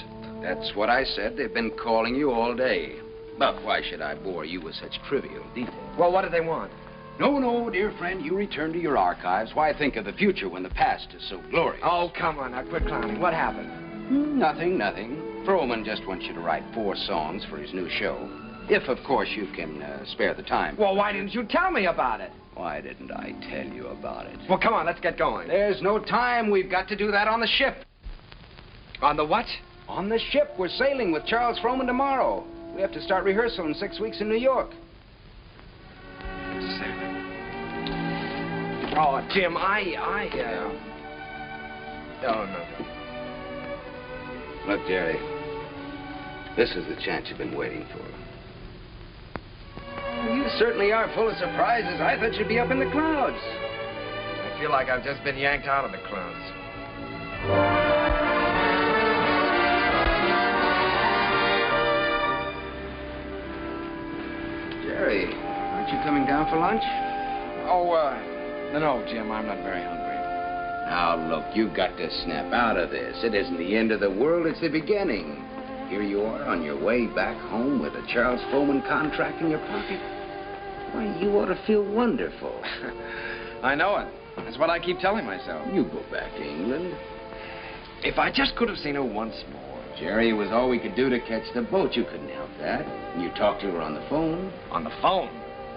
That's what I said. They've been calling you all day. But why should I bore you with such trivial details? Well, what do they want? No, dear friend, you return to your archives. Why think of the future when the past is so glorious? Oh, come on, now quit clowning. What happened? Nothing. Frohman just wants you to write 4 songs for his new show. If, of course, you can spare the time. Well, why didn't you tell me about it? Why didn't I tell you about it? Well, come on, let's get going. There's no time. We've got to do that on the ship. On the what? On the ship. We're sailing with Charles Frohman tomorrow. We have to start rehearsal in 6 weeks in New York. Oh, Jim, Oh, no. Look, Jerry, this is the chance you've been waiting for. You certainly are full of surprises. I thought you'd be up in the clouds. I feel like I've just been yanked out of the clouds. Jerry, aren't you coming down for lunch? No, Jim, I'm not very hungry. Now, look, you've got to snap out of this. It isn't the end of the world, it's the beginning. Here you are on your way back home with a Charles Frohman contract in your pocket. Why, you ought to feel wonderful. I know it. That's what I keep telling myself. You go back to England. If I just could have seen her once more. Jerry, it was all we could do to catch the boat. You couldn't help that. And you talked to her on the phone. On the phone?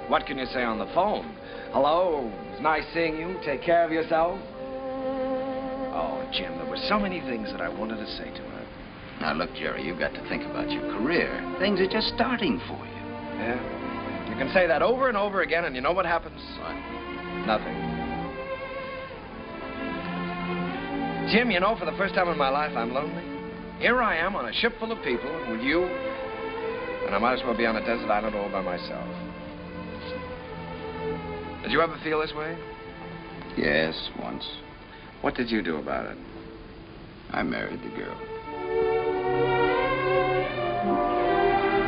What can you say on the phone? Hello, it was nice seeing you. Take care of yourself. Oh, Jim, there were so many things that I wanted to say to her. Now, look, Jerry, you've got to think about your career. Things are just starting for you. Yeah? You can say that over and over again, and you know what happens? What? Nothing. Jim, you know, for the first time in my life, I'm lonely. Here I am on a ship full of people with you, and I might as well be on a desert island all by myself. Did you ever feel this way? Yes, once. What did you do about it? I married the girl.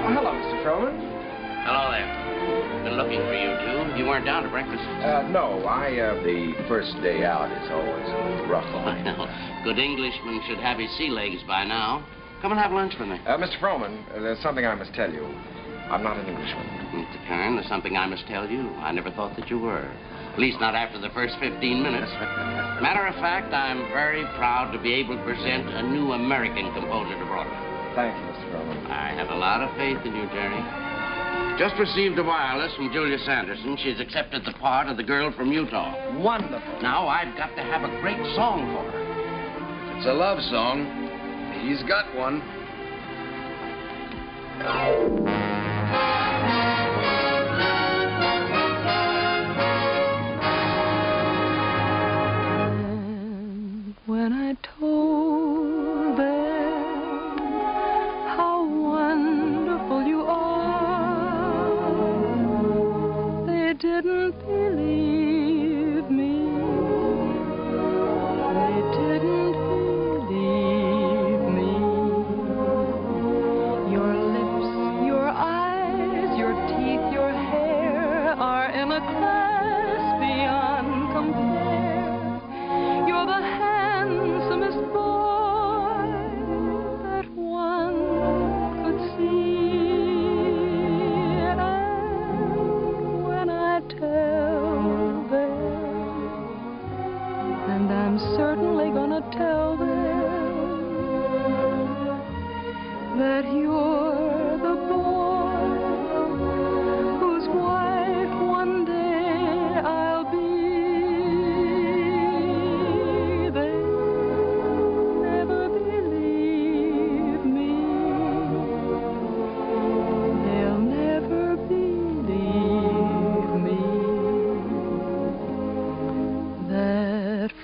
Oh, hello, Mr. Froman. Hello there. Been looking for you two. You weren't down to breakfast. No, the first day out is always a little rough on I know. Good Englishman should have his sea legs by now. Come and have lunch with me. Mr. Froman, there's something I must tell you. I'm not an Englishman. Mr. Kern, there's something I must tell you. I never thought that you were. At least not after the first 15 minutes. Matter of fact, I'm very proud to be able to present a new American composer to Broadway. Thank you, Mr. Froman. I have a lot of faith in you, Jerry. Just received a wireless from Julia Sanderson. She's accepted the part of the girl from Utah. Wonderful. Now I've got to have a great song for her. If it's a love song, he's got one. When I told them how wonderful you are, they didn't believe me. They didn't believe me. Your lips, your eyes, your teeth, your hair are in a class beyond compare. You're the handsomest boy that one could see. And when I tell them, and I'm certainly gonna tell them, that you're the boy whose wife one day I'll be.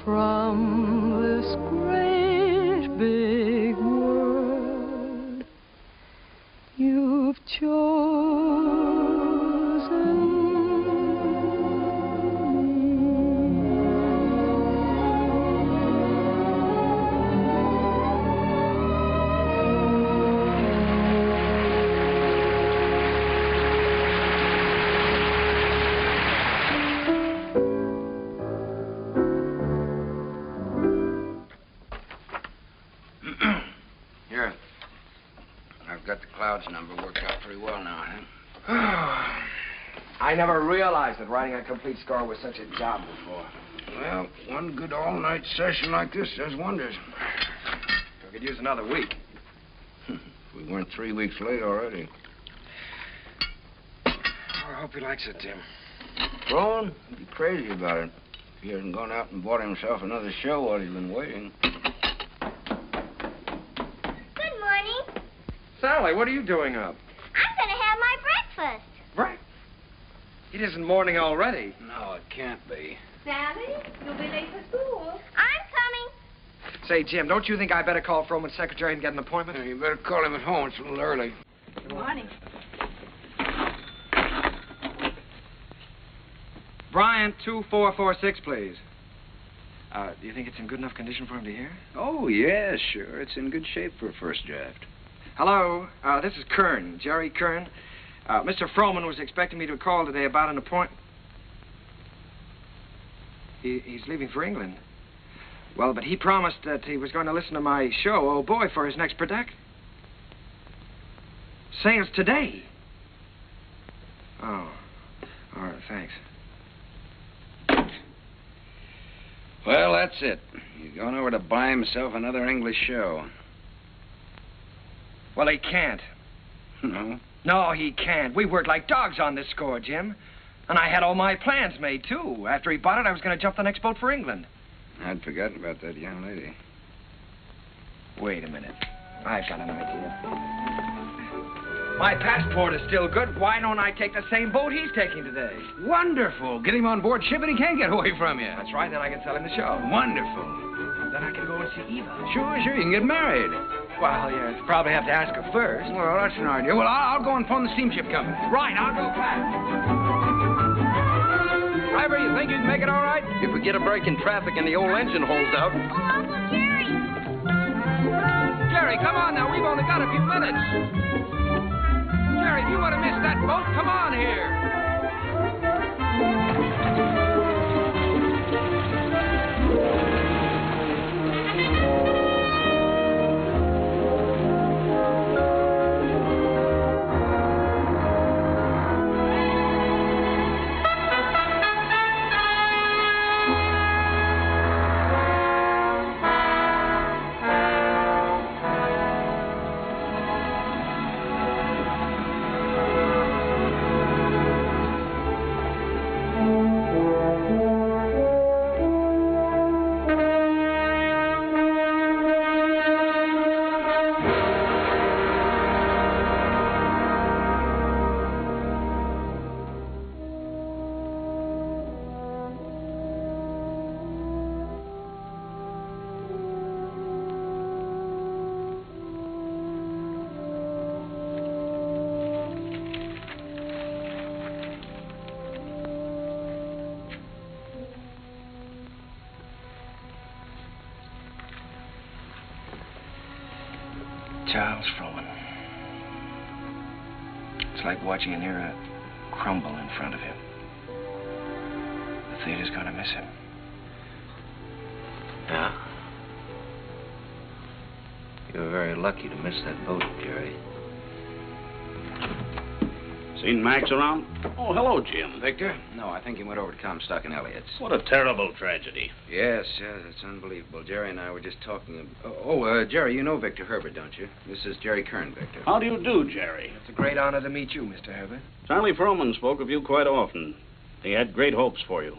From this great big world, you've chosen Here. I've got the Clouds number worked out pretty well now, huh? I never realized that writing a complete score was such a job before. Well, one good all-night session like this does wonders. We could use another week. We weren't 3 weeks late already. Oh, I hope he likes it, Tim. Ron, he'd be crazy about it. If he hasn't gone out and bought himself another show while he's been waiting. Good morning. Sally, what are you doing up? I'm going to have my breakfast. Right. It isn't morning already. No, it can't be. Sally, you'll be late for school. I'm coming. Say, Jim, don't you think I better call Froman's secretary and get an appointment? Yeah, you better call him at home. It's a little early. Good morning. Bryant, 2446, please. Do you think it's in good enough condition for him to hear? Oh, yeah, sure. It's in good shape for a first draft. Hello, this is Kern, Jerry Kern. Mr. Froman was expecting me to call today about an appointment. He's leaving for England. Well, but he promised that he was going to listen to my show, Oh Boy, for his next production. Say it's today. Oh, all right, thanks. Well, that's it. He's going over to buy himself another English show. Well, he can't. No? No, he can't. We worked like dogs on this score, Jim. And I had all my plans made, too. After he bought it, I was going to jump the next boat for England. I'd forgotten about that young lady. Wait a minute. I've got an idea. My passport is still good. Why don't I take the same boat he's taking today? Wonderful. Get him on board ship and he can't get away from you. That's right. Then I can sell him the show. Wonderful. Then I can go and see Eva. Sure. You can get married. Well, you probably have to ask her first. Well, that's an idea. Well, I'll go and phone the steamship company. Right, I'll go back. Driver, you think you can make it all right? If we get a break in traffic and the old engine holds out. Oh, Uncle Jerry. Jerry, come on now. We've only got a few minutes. Jerry, if you want to miss that boat, come on here. Charles Frohman. It's like watching an era crumble in front of him. The theater's gonna miss him. Yeah? You were very lucky to miss that boat, Jerry. Seen Max around? Oh, hello, Jim. Victor? No, I think he went over to Comstock and Elliott's. What a terrible tragedy. Yes, it's unbelievable. Jerry and I were just talking. Jerry, you know Victor Herbert, don't you? This is Jerry Kern, Victor. How do you do, Jerry? It's a great honor to meet you, Mr. Herbert. Charlie Frohman spoke of you quite often. He had great hopes for you.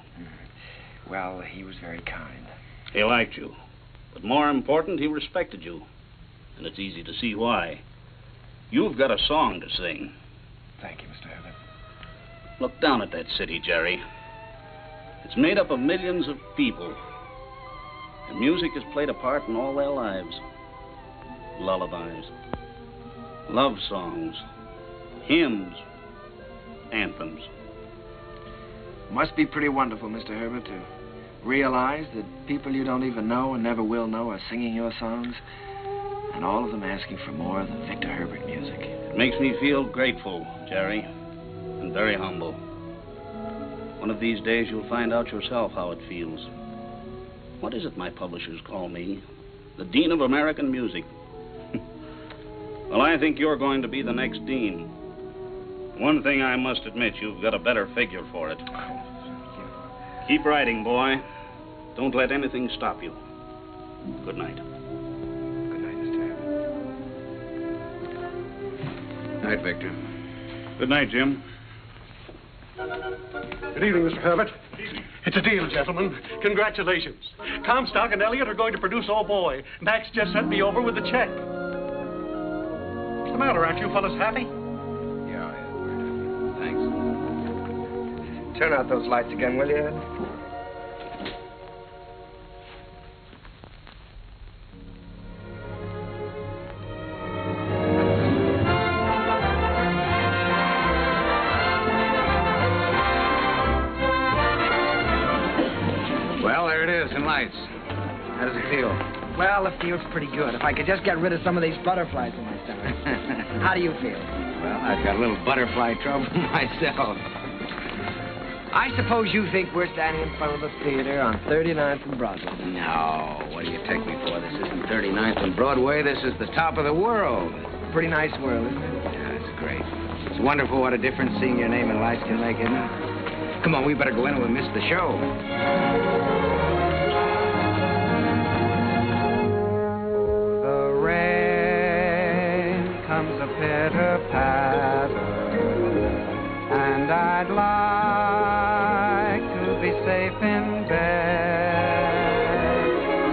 Well, he was very kind. He liked you. But more important, he respected you. And it's easy to see why. You've got a song to sing. Thank you, Mr. Herbert. Look down at that city, Jerry. It's made up of millions of people. And music has played a part in all their lives. Lullabies, love songs, hymns, anthems. Must be pretty wonderful, Mr. Herbert, to realize that people you don't even know and never will know are singing your songs, and all of them asking for more of the Victor Herbert music. It makes me feel grateful, Jerry, and very humble. One of these days you'll find out yourself how it feels. What is it my publishers call me? The Dean of American Music. Well, I think you're going to be the next dean. One thing I must admit, you've got a better figure for it. Keep writing, boy. Don't let anything stop you. Good night. Good night, Mr. Herbert. Night, Victor. Good night, Jim. Good evening, Mr. Herbert. It's a deal, gentlemen. Congratulations. Comstock and Elliott are going to produce Oh Boy. Max just sent me over with the check. What's the matter? Aren't you fellas happy? Yeah, we're happy. Thanks. Turn out those lights again, will you? Lights. How does it feel? Well, it feels pretty good. If I could just get rid of some of these butterflies in my stomach. How do you feel? Well, I've got a little butterfly trouble myself. I suppose you think we're standing in front of the theater on 39th and Broadway. No, what do you take me for? This isn't 39th and Broadway. This is the top of the world. Pretty nice world, isn't it? Yeah, it's great. It's wonderful what a difference seeing your name in lights can make, isn't it? Come on, we better go in or we'll miss the show. Comes a pitter-patter, and I'd like to be safe in bed.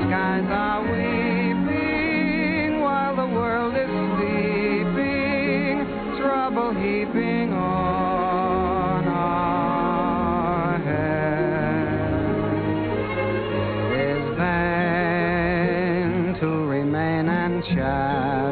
Skies are weeping while the world is sleeping, trouble heaping on our heads. It is vain to remain and chat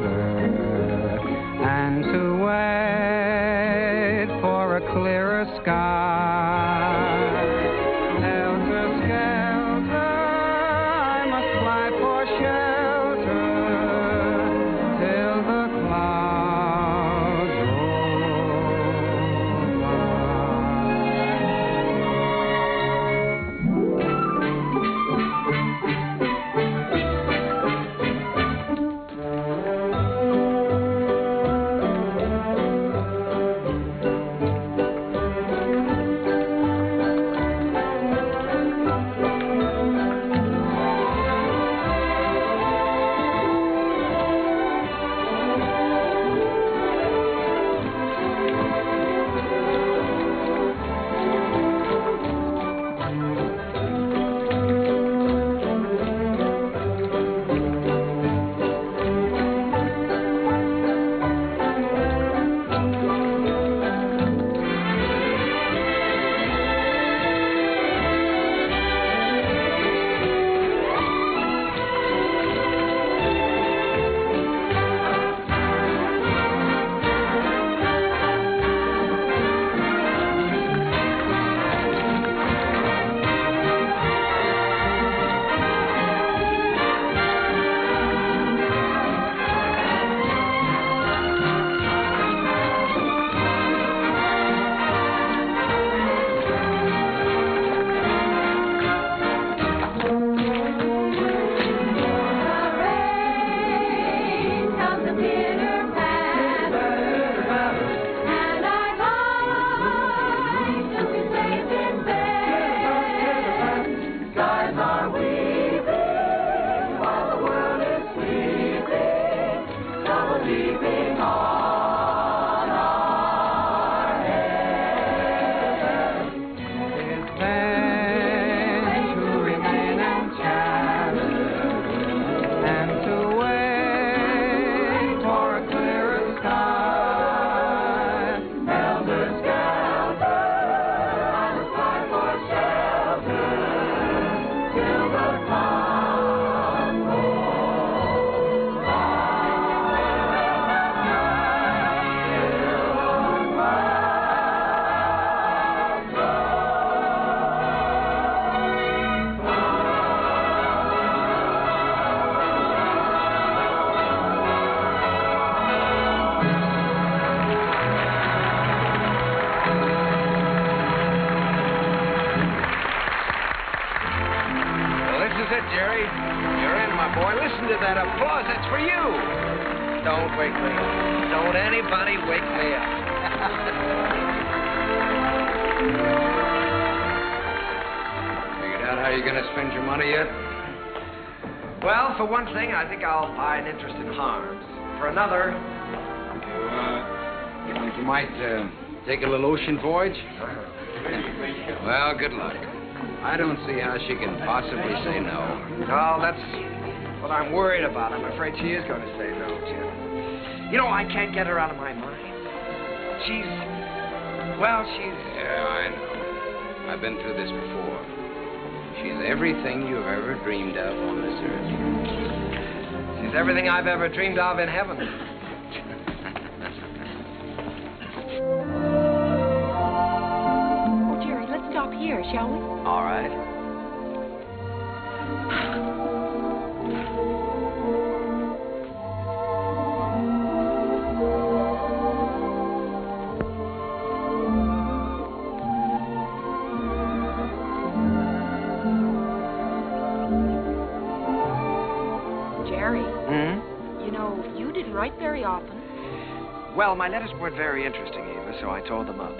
Jerry. You're in, my boy. Listen to that applause. That's for you. Don't wake me up. Don't anybody wake me up. Figured out how you're going to spend your money yet? Well, for one thing, I think I'll buy an interest in Harms. For another... You think you might take a little ocean voyage? Well, good luck. I don't see how she can possibly say no. Oh, that's what I'm worried about. I'm afraid she is going to say no, Jim. You know, I can't get her out of my mind. She's... Yeah, I know. I've been through this before. She's everything you've ever dreamed of on this earth. She's everything I've ever dreamed of in heaven. Oh, Jerry, let's stop here, shall we? All right. Write very often. Well, my letters weren't very interesting, Eva, so I tore them up.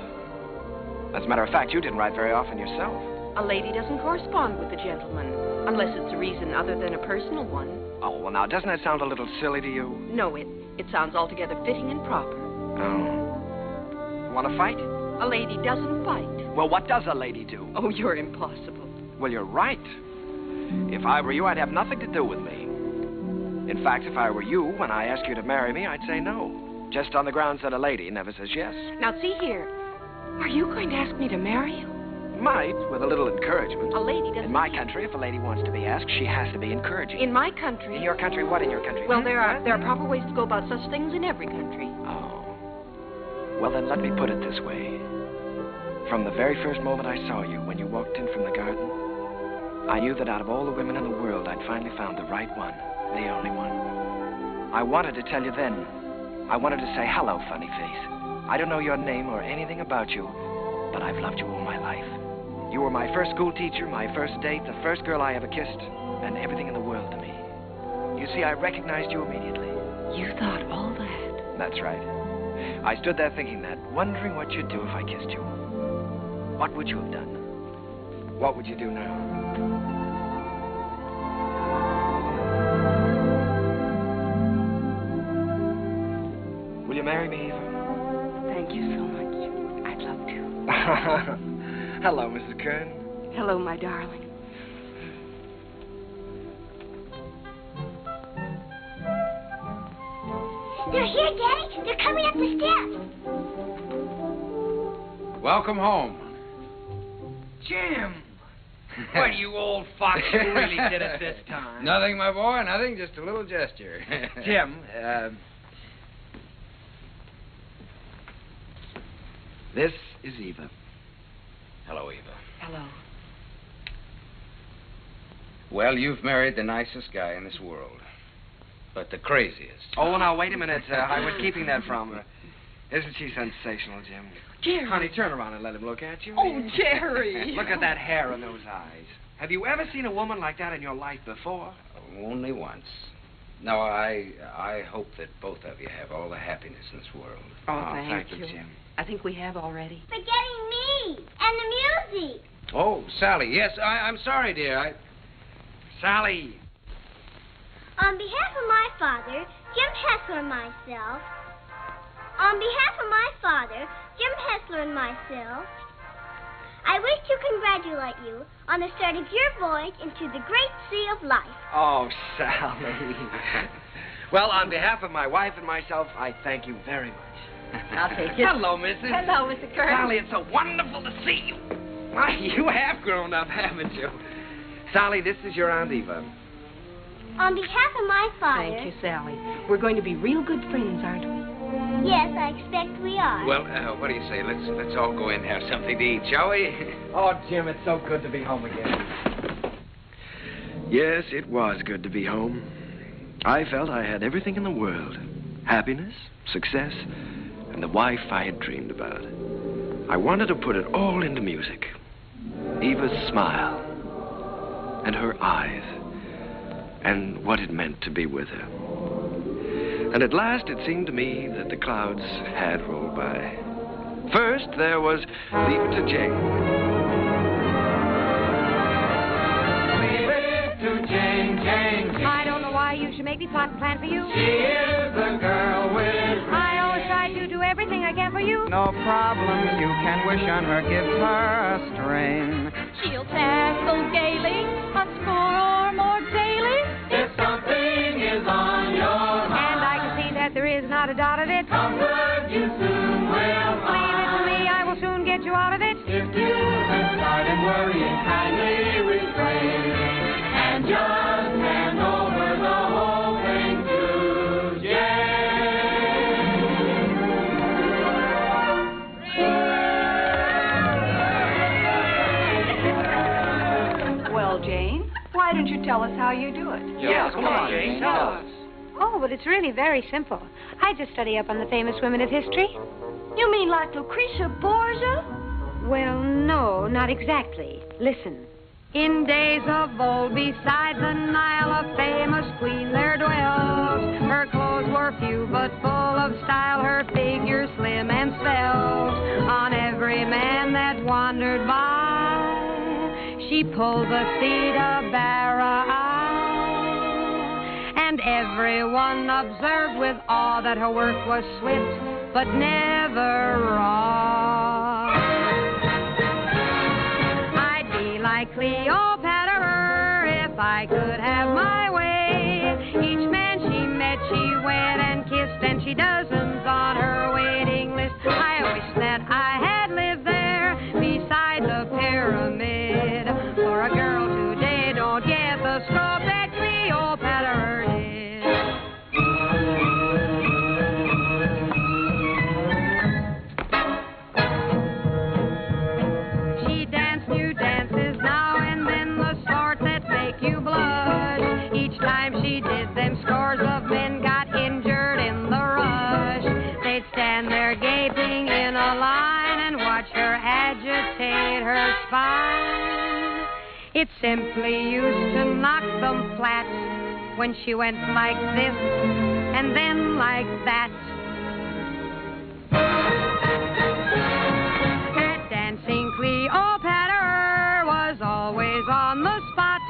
As a matter of fact, you didn't write very often yourself. A lady doesn't correspond with a gentleman, unless it's a reason other than a personal one. Oh, well, now, doesn't that sound a little silly to you? No, it sounds altogether fitting and proper. Oh. You want to fight? A lady doesn't fight. Well, what does a lady do? Oh, you're impossible. Well, you're right. If I were you, I'd have nothing to do with me. In fact, if I were you, when I ask you to marry me, I'd say no. Just on the grounds that a lady never says yes. Now, see here. Are you going to ask me to marry you? Might, with a little encouragement. A lady doesn't... In my country, if a lady wants to be asked, she has to be encouraging. In my country... In your country? What in your country? Well, there are proper ways to go about such things in every country. Oh. Well, then let me put it this way. From the very first moment I saw you, when you walked in from the garden, I knew that out of all the women in the world, I'd finally found the right one. The only one. I wanted to tell you then. I wanted to say, hello, funny face. I don't know your name or anything about you, but I've loved you all my life. You were my first school teacher, my first date, the first girl I ever kissed, and everything in the world to me. You see, I recognized you immediately. You thought all that? That's right. I stood there thinking that, wondering what you'd do if I kissed you. What would you have done? What would you do now? Will you marry me, Eva? Thank you so much. I'd love to. Hello, Mrs. Kern. Hello, my darling. They're here, Daddy. They're coming up the steps. Welcome home. Jim! What, you old fox, you really did it this time. Nothing, my boy, nothing, just a little gesture. Jim, this is Eva. Hello, Eva. Hello. Well, you've married the nicest guy in this world, but the craziest. Oh, now, wait a minute. I was keeping that from her. Isn't she sensational, Jim? Jerry. Honey, turn around and let him look at you. Oh, Jerry. Look at that hair and those eyes. Have you ever seen a woman like that in your life before? Only once. No, I hope that both of you have all the happiness in this world. Oh, thank you, Jim. I think we have already. Forgetting me and the music. Oh, Sally, yes, I'm sorry, dear. Sally. On behalf of my father, Jim Hessler and myself. On behalf of my father, Jim Hessler and myself, I wish to congratulate you on the start of your voyage into the great sea of life. Oh, Sally. Well, on behalf of my wife and myself, I thank you very much. I'll take it. Hello, Mrs. Hello, Mr. Kern. Sally, it's so wonderful to see you. Why, you have grown up, haven't you? Sally, this is your Aunt Eva. On behalf of my father... Thank you, Sally. We're going to be real good friends, aren't we? Yes, I expect we are. Well, what do you say? Let's all go in and have something to eat, shall we? Oh, Jim, it's so good to be home again. Yes, it was good to be home. I felt I had everything in the world. Happiness, success, and the wife I had dreamed about. I wanted to put it all into music. Eva's smile, and her eyes, and what it meant to be with her. And at last it seemed to me that the clouds had rolled by. First, there was Leave It to Jane. Leave it to Jane, Jane, Jane. I don't know why you should make me plot and plan for you. She is the girl with... I always try to do everything I can for you. No problem, you can wish on her, give her a string. She'll tackle gaily, a score or more daily. If something is on your mind, and I can see that there is not a dot of it. comfort you soon will find. Leave it to me, I will soon get you out of it. If you have started worrying, kindly refrain and just hand over the whole thing to Jane. Well, Jane, why don't you tell us how you do it? Yeah, come on, Jane, tell us. Oh, but it's really very simple. I just study up on the famous women of history. You mean like Lucretia Borgia? Well, no, not exactly. Listen. In days of old, beside the Nile, a famous queen there dwelt. Her clothes were few, but full of style, her figure slim and svelte. On every man that wandered by, she pulled the seat of Bara. And everyone observed with awe that her work was swift, but never raw. I'd be like Cleopatra if I could have my way. Each man she met, she wed and kissed, and she dozens on her waiting list. I wish that I had lived there beside the pyramid. For a girl today don't get the scope that Cleopatra did. She danced new dances now and then, the sort that make you blush. Each time she did them, scores of men got injured in the rush. They'd stand there gaping in a line and watch her agitate her spine. It simply used to knock them flat when she went like this and then like that. At dancing, Cleopatra was always on the spot.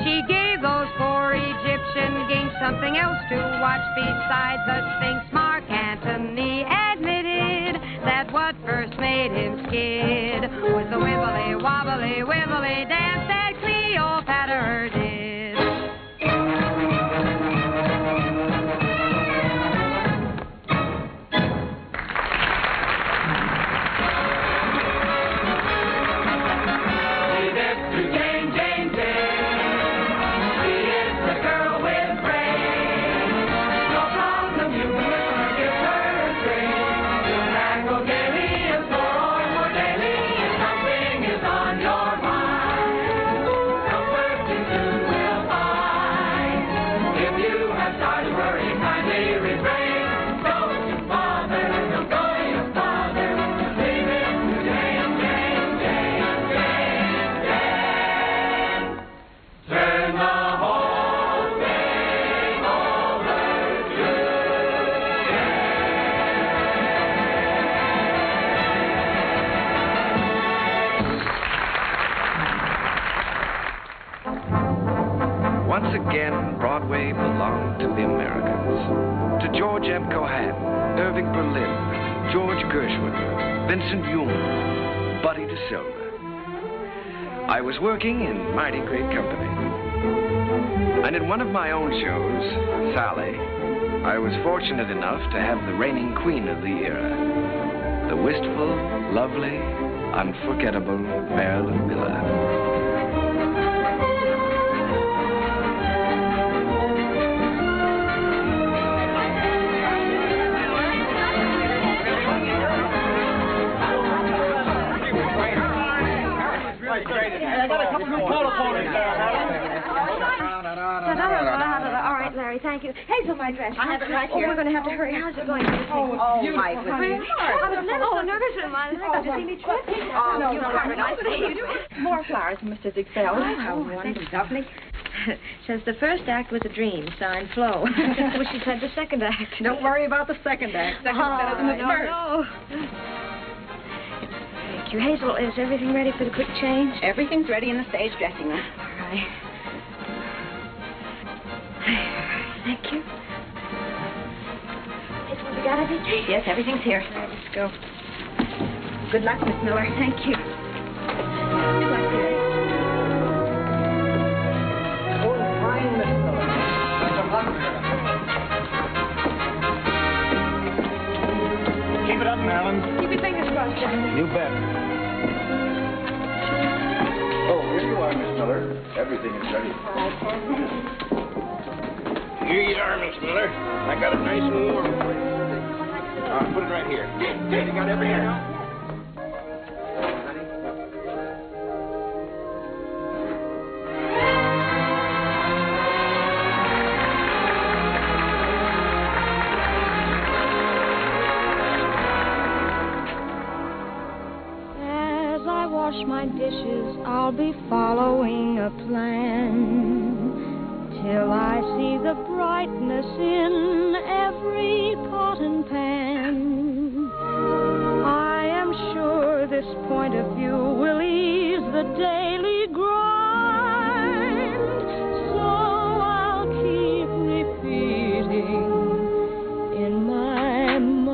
She gave those poor Egyptian kings something else to watch besides the Sphinx. Mark Antony admitted that what first made him skid was the wibbly wobbly wibbly dance that Cleopatra did. Once again, Broadway belonged to the Americans. To George M. Cohan, Irving Berlin, George Gershwin, Vincent Yoon, Buddy DeSilva. I was working in mighty great company. And in one of my own shows, Sally, I was fortunate enough to have the reigning queen of the era, the wistful, lovely, unforgettable Marilyn Miller. I got a couple new telephone all right, Larry, thank you. Hazel, my dress. I have it right here. We're going to have to hurry. How's it going? Oh, my goodness. I was never so nervous in my life. Did you see me trip? No, you are nice. More flowers, Mr. Ziegfeld. Oh, wonderful. Lovely. Says the first act was a dream, signed Flo. Wish she'd had the second act. Don't worry about the second act. Second's better than the first. No. Thank you. Hazel, is everything ready for the quick change? Everything's ready in the stage dressing room. All right. Thank you. Hazel, you got everything? Yes, everything's here. All right, let's go. Good luck, Miss Miller. Thank you. Keep it up, Marilyn. Keep your fingers crossed, Johnny. You bet. Oh, here you are, Miss Miller. Everything is ready. Here you are, Miss Miller. I got it nice and warm for you. Put it right here. You got everything? Wash my dishes, I'll be following a plan till I see the brightness in every pot and pan. I am sure this point of view will ease the daily grind, so I'll keep repeating in my mind.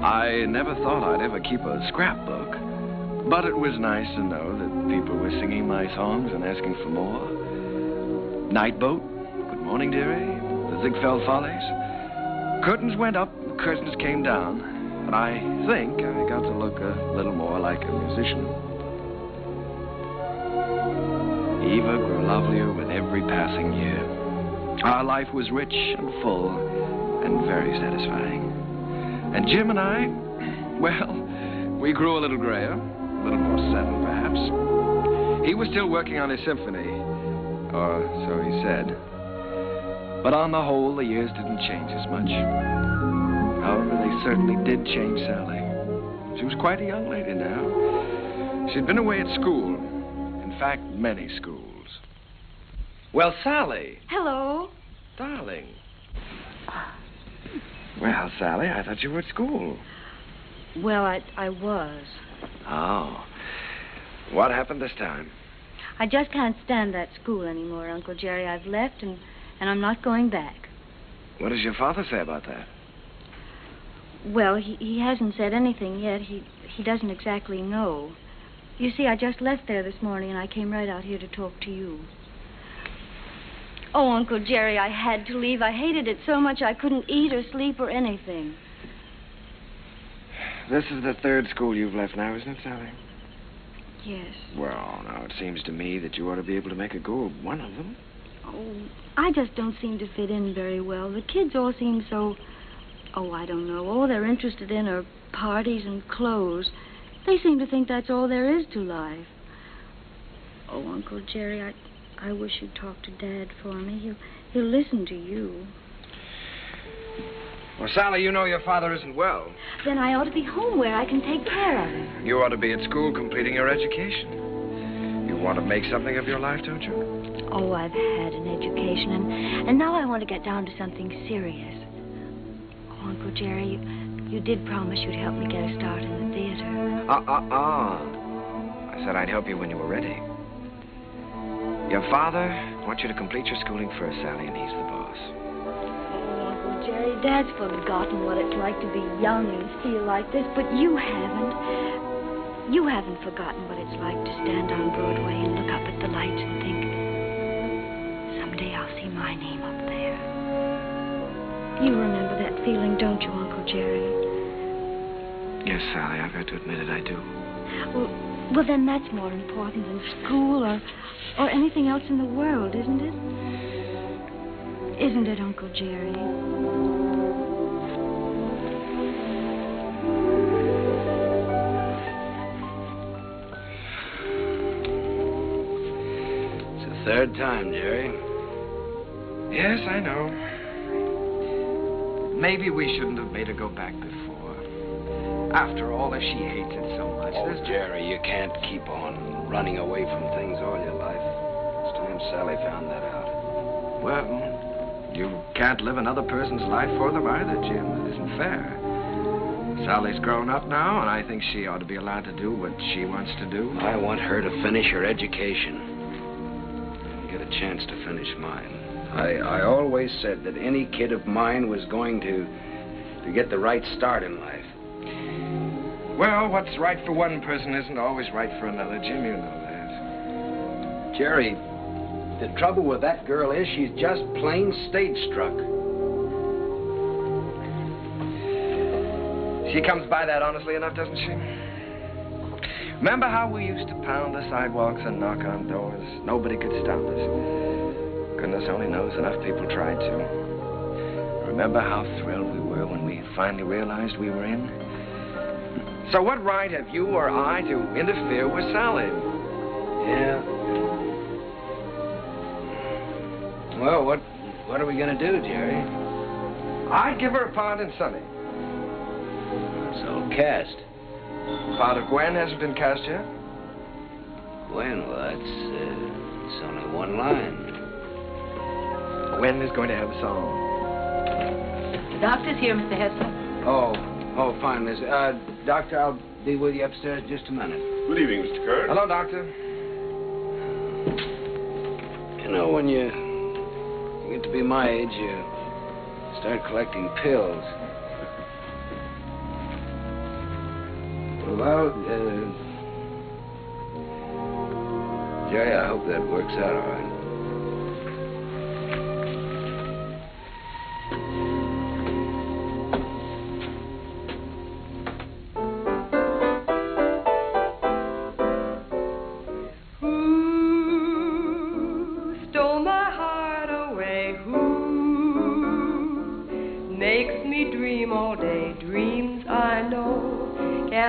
I never thought I'd ever keep a scrapbook, but it was nice to know that people were singing my songs and asking for more. Night Boat, Good Morning Dearie, The Ziegfeld Follies. Curtains went up, curtains came down, and I think I got to look a little more like a musician. Eva grew lovelier with every passing year. Our life was rich and full and very satisfying. And Jim and I, well, we grew a little grayer, a little more settled, perhaps. He was still working on his symphony, Or so he said. But on the whole, the years didn't change as much. However, they certainly did change Sally. She was quite a young lady now. She'd been away at school. In fact, many schools. Well, Sally. Hello. Darling. Well, Sally, I thought you were at school. Well, I was. Oh. What happened this time? I just can't stand that school anymore, Uncle Jerry. I've left, and I'm not going back. What does your father say about that? Well, he hasn't said anything yet. He doesn't exactly know. You see, I just left there this morning, and I came right out here to talk to you. Oh, Uncle Jerry, I had to leave. I hated it so much I couldn't eat or sleep or anything. This is the third school you've left now, isn't it, Sally? Yes. Well, now, it seems to me that you ought to be able to make a go of one of them. Oh, I just don't seem to fit in very well. The kids all seem so... Oh, I don't know. All they're interested in are parties and clothes. They seem to think that's all there is to life. Oh, Uncle Jerry, I wish you'd talk to Dad for me. He'll listen to you. Well, Sally, you know your father isn't well. Then I ought to be home where I can take care of him. You ought to be at school completing your education. You want to make something of your life, don't you? Oh, I've had an education, and now I want to get down to something serious. Oh, Uncle Jerry, you did promise you'd help me get a start in the theater. I said I'd help you when you were ready. Your father wants you to complete your schooling first, Sally, and he's the boss. Oh, Uncle Jerry, Dad's forgotten what it's like to be young and feel like this, but you haven't. You haven't forgotten what it's like to stand on Broadway and look up at the lights and think, someday I'll see my name up there. You remember that feeling, don't you, Uncle Jerry? Yes, Sally, I've got to admit it, I do. Well, then that's more important than school or anything else in the world, isn't it? Isn't it, Uncle Jerry? It's the third time, Jerry. Yes, I know. Maybe we shouldn't have made her go back before. After all, if she hates it so much... Oh, Jerry, you can't keep on running away from things all your life. It's time Sally found that out. Well, you can't live another person's life for them either, Jim. It isn't fair. Sally's grown up now, and I think she ought to be allowed to do what she wants to do. I want her to finish her education and get a chance to finish mine. I always said that any kid of mine was going to get the right start in life. Well, what's right for one person isn't always right for another, Jim. You know that. Jerry, the trouble with that girl is she's just plain stage-struck. She comes by that honestly enough, doesn't she? Remember how we used to pound the sidewalks and knock on doors? Nobody could stop us. Goodness only knows enough people tried to. Remember how thrilled we were when we finally realized we were in? So what right have you or I to interfere with Sally? Yeah. Well, what are we going to do, Jerry? I'd give her a part in Sunny. So cast. Part of Gwen hasn't been cast yet? Gwen, well, it's only one line. Gwen is going to have a song. The doctor's here, Mr. Hessler. Oh, fine, Miss. Doctor, I'll be with you upstairs in just a minute. Good evening, Mr. Kern. Hello, Doctor. You know, when you get to be my age, you start collecting pills. Well, Jerry, I hope that works out all right.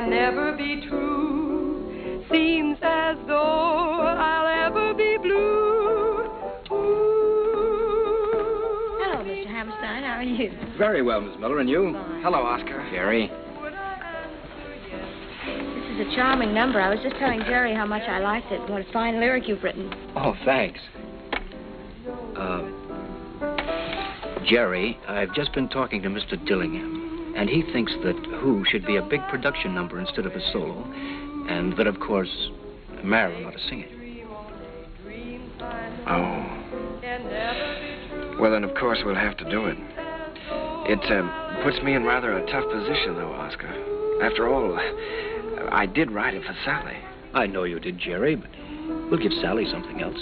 Never be true. Seems as though I'll ever be blue. Very well, Miss Miller, and you? Fine. Hello, Oscar. Jerry. This is a charming number. I was just telling Jerry how much I liked it. What a fine lyric you've written. Oh, thanks. Jerry, I've just been talking to Mr. Dillingham, and he thinks that Who should be a big production number instead of a solo, and that, of course, Marilyn ought to sing it. Oh. Well, then, of course, we'll have to do it. It puts me in rather a tough position, though, Oscar. After all, I did write it for Sally. I know you did, Jerry, but we'll give Sally something else.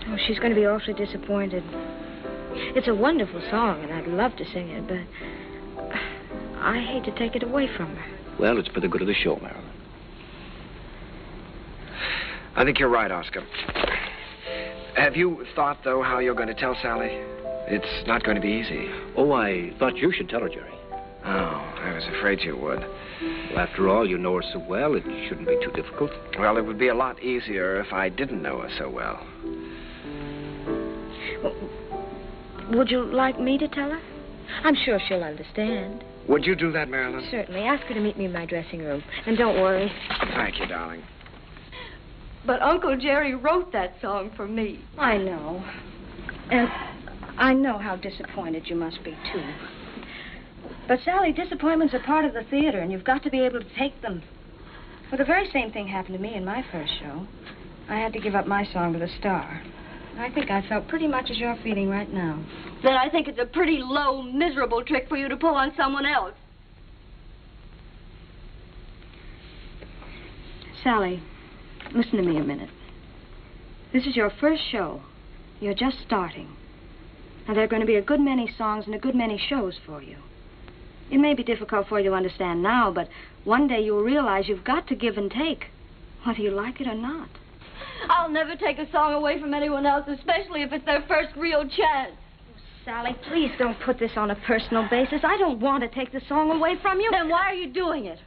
Oh, she's going to be awfully disappointed. It's a wonderful song, and I'd love to sing it, but I hate to take it away from her. Well, it's for the good of the show, Marilyn. I think you're right, Oscar. Have you thought, though, how you're going to tell Sally? It's not going to be easy. Oh, I thought you should tell her, Jerry. Oh, I was afraid you would. Well, after all, you know her so well, it shouldn't be too difficult. Well, it would be a lot easier if I didn't know her so well. Would you like me to tell her? I'm sure she'll understand. Would you do that, Marilyn? Certainly. Ask her to meet me in my dressing room. And don't worry. Thank you, darling. But Uncle Jerry wrote that song for me. I know. And I know how disappointed you must be, too. But, Sally, disappointments are part of the theater, and you've got to be able to take them. Well, the very same thing happened to me in my first show. I had to give up my song to the star. I think I felt pretty much as you're feeling right now. Then I think it's a pretty low, miserable trick for you to pull on someone else. Sally, listen to me a minute. This is your first show. You're just starting. Now, there are going to be a good many songs and a good many shows for you. It may be difficult for you to understand now, but one day you'll realize you've got to give and take, whether you like it or not. I'll never take a song away from anyone else, especially if it's their first real chance. Sally, please don't put this on a personal basis. I don't want to take the song away from you. Then why are you doing it?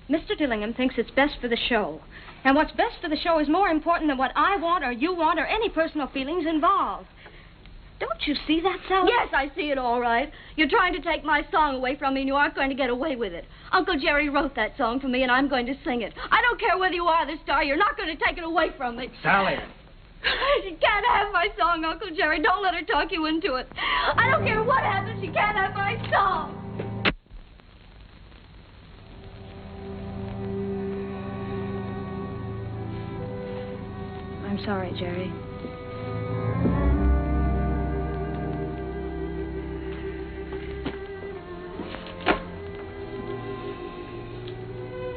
Mr. Dillingham thinks it's best for the show. And what's best for the show is more important than what I want or you want or any personal feelings involved. Don't you see that, Sally? Yes, I see it all right. You're trying to take my song away from me, and you aren't going to get away with it. Uncle Jerry wrote that song for me, and I'm going to sing it. I don't care whether you are the star. You're not going to take it away from me. Sally. She can't have my song, Uncle Jerry. Don't let her talk you into it. I don't care what happens. She can't have my song. I'm sorry, Jerry.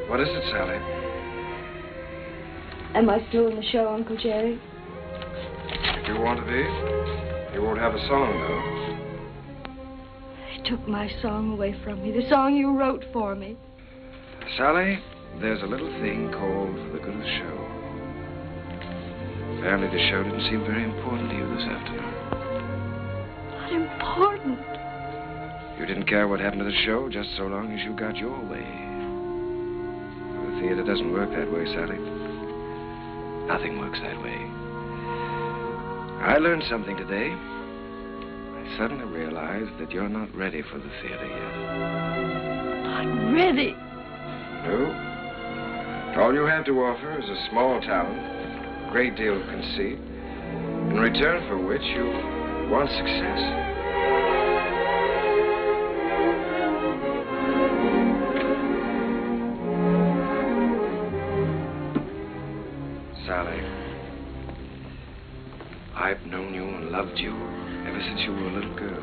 What is it, Sally? Am I still in the show, Uncle Jerry? If you want to be. You won't have a song, though. They took my song away from me, the song you wrote for me. Sally, there's a little thing called the good of the show. Apparently the show didn't seem very important to you this afternoon. Not important? You didn't care what happened to the show just so long as you got your way. The theater doesn't work that way, Sally. Nothing works that way. I learned something today. I suddenly realized that you're not ready for the theater yet. Not ready? No. All you have to offer is a small talent, a great deal of conceit, in return for which you want success. Sally, I've known you and loved you ever since you were a little girl.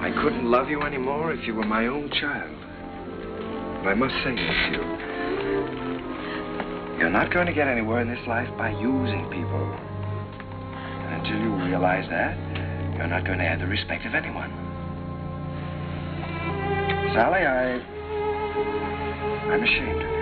I couldn't love you anymore if you were my own child. But I must say this to you. You're not going to get anywhere in this life by using people. And until you realize that, you're not going to have the respect of anyone. Sally, I'm ashamed of you.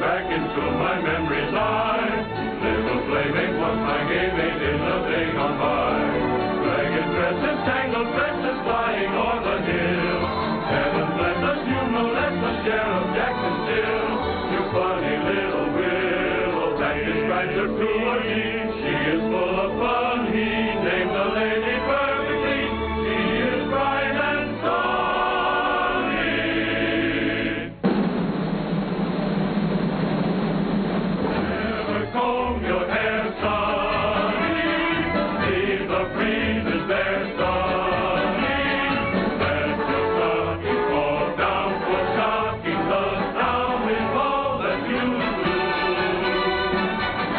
back into my memory's eye. Little playmate was my game mate in the day gone by. Ragged dresses, tangled tresses flying o'er the hill. Heaven bless us, you know that's the Sheriff Jackson still. You funny little willow, that describes her to a T. She is full of fun, he named the lady perfectly. She is bright and sunny. Never comb your hair, sonny. Leave the breezes there, sonny. Let your stockings fall down for stockings. The sound is all that you do.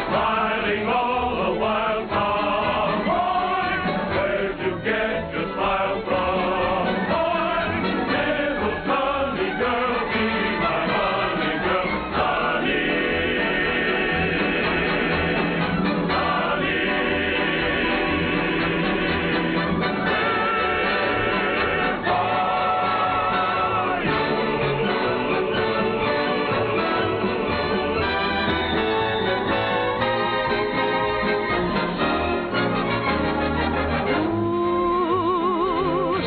Smiling all the while, cowboy. Where'd you get your smile from, boy? Little sunny girl, be my honey girl, honey.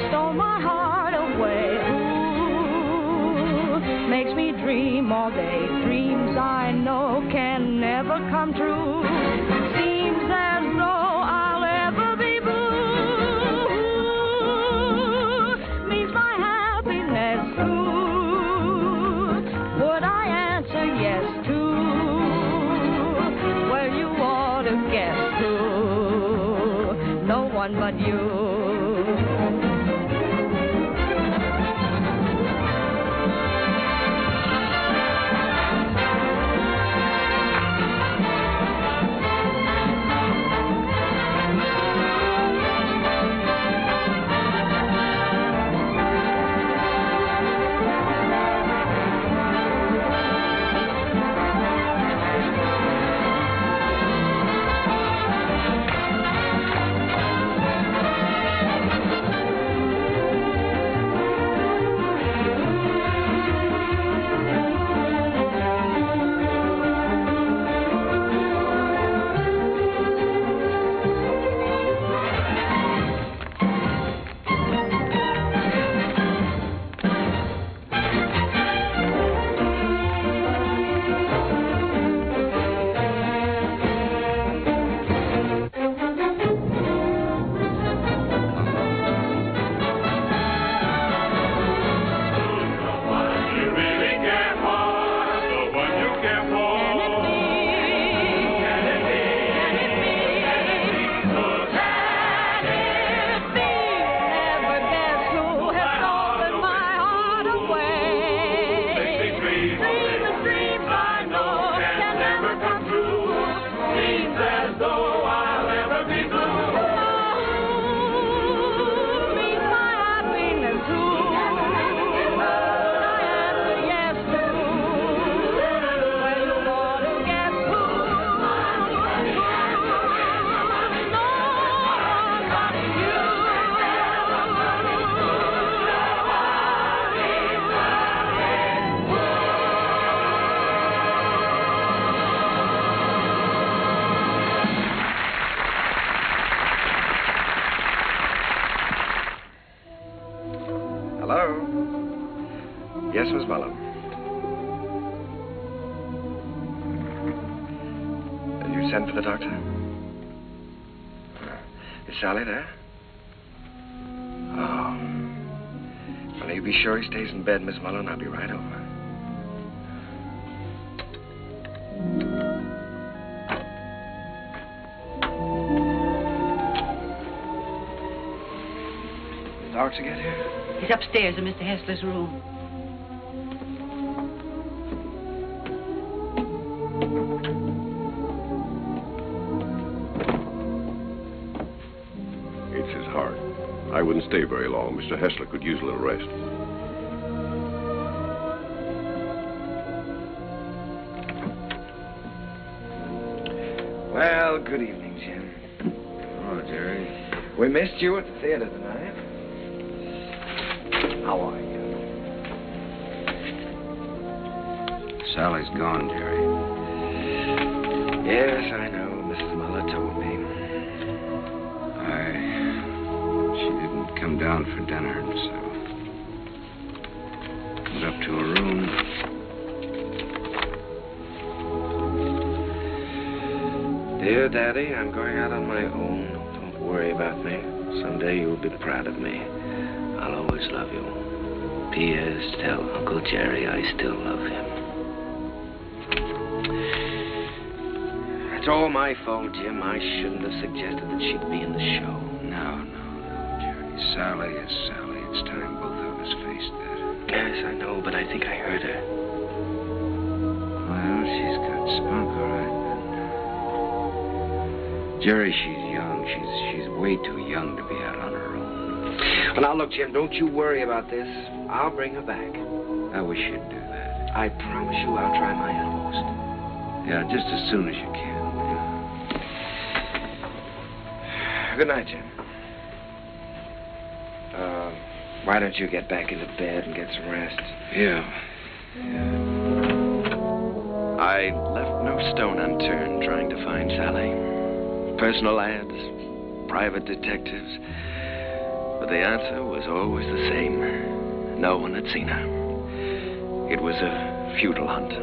Stole my heart away. Ooh, makes me dream all day. Dreams I know can never come true. Seems as though I'll ever be blue. Means my happiness too. Would I answer yes to? Well, you ought to guess who. No one but you. Yes, Miss Mullin. You sent for the doctor? Is Sally there? Oh. Well, you be sure he stays in bed, Miss Mullin. I'll be right over. The doctor get here? He's upstairs in Mr. Hessler's room. It's his heart. I wouldn't stay very long. Mr. Hessler could use a little rest. Well, good evening, Jim. Oh, Jerry. We missed you at the theater tonight. How are you? Sally's gone, Jerry. Yes, I know. Mrs. Muller told me. She didn't come down for dinner, and so went up to her room. Dear Daddy, I'm going out on my own. Don't worry about me. Someday you'll be proud of me. I'll always love you. P.S. Tell Uncle Jerry I still love him. It's all my fault, Jim. I shouldn't have suggested that she'd be in the show. No, Jerry. Sally is Sally. It's time both of us faced that. Yes, I know, but I think I heard her. Well, she's got spunk, all right. Jerry, she's young. She's way too young to be out on her own. Well, now, look, Jim, don't you worry about this. I'll bring her back. I wish you'd do that. I promise you I'll try my utmost. Yeah, just as soon as you can. Good night, Jim. Why don't you get back into bed and get some rest? Yeah. I left no stone unturned trying to find Sally. Personal ads, private detectives. But the answer was always the same. No one had seen her. It was a futile hunt.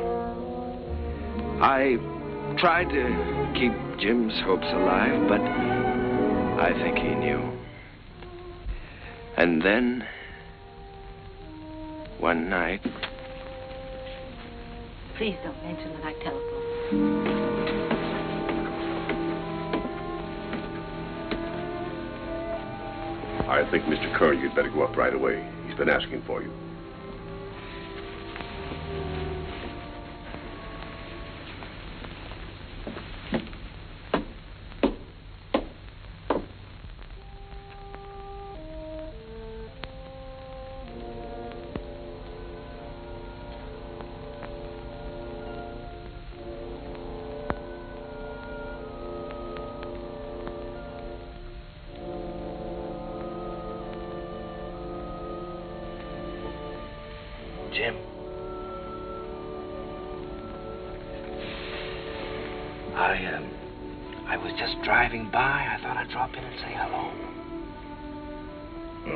I tried to keep Jim's hopes alive, but I think he knew. And then, one night... Please don't mention that I telephoned. I think, Mr. Kern, you'd better go up right away. He's been asking for you. Jim. I was just driving by. I thought I'd drop in and say hello.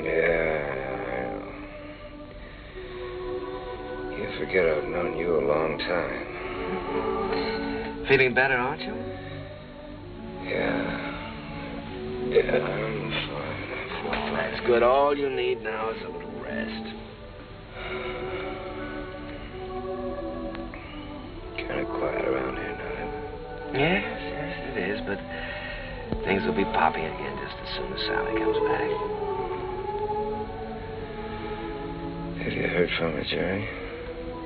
Yeah. You forget I've known you a long time. Feeling better, aren't you? Yeah, I'm fine. Well, that's good. All you need now is a little rest. Kind of quiet around here now. Yes, it is, but things will be popping again just as soon as Sally comes back. Have you heard from her, Jerry?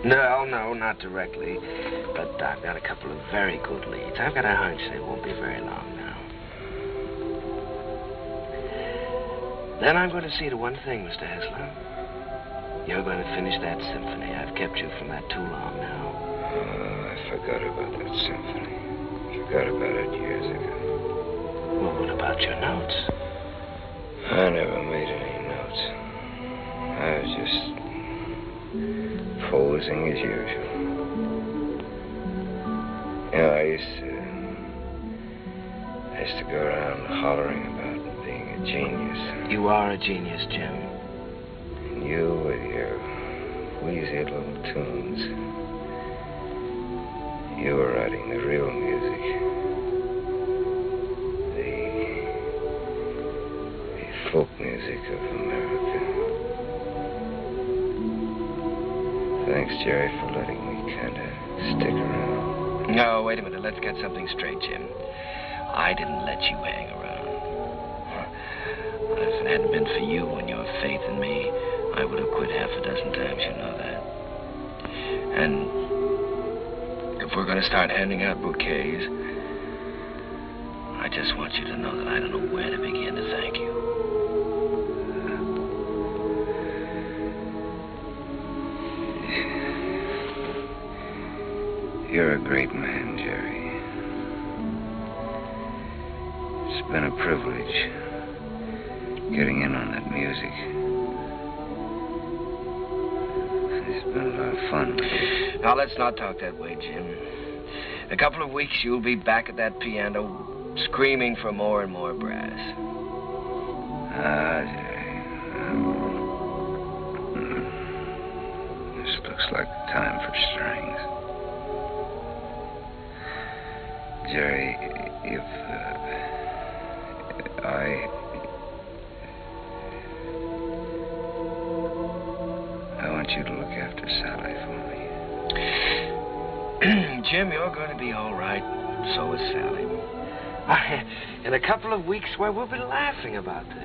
No, not directly. But I've got a couple of very good leads. I've got a hunch they won't be very long now. Then I'm going to see to one thing, Mr. Hessler. You're going to finish that symphony. I've kept you from that too long now. Oh, I forgot about that symphony. Forgot about it years ago. Well, what about your notes? I never made any notes. I was just posing as usual. You know, I used to go around hollering about being a genius. You are a genius, Jim. And you with your wheezy little tunes. You were writing the real music. The folk music of America. Thanks, Jerry, for letting me kind of stick around. No, wait a minute. Let's get something straight, Jim. I didn't let you hang around. If it hadn't been for you and your faith in me, I would have quit half a dozen times, you know that. And if we're going to start handing out bouquets, I just want you to know that I don't know where to begin to thank you. You're a great man, Jerry. It's been a privilege getting in on that music. It's been a lot of fun. Now, let's not talk that way, Jim. In a couple of weeks, you'll be back at that piano, screaming for more and more brass. This looks like time for strings. Jerry, if I want you to look after Sally for me. Jim, you're going to be all right. So is Sally. In a couple of weeks, why, we'll be laughing about this.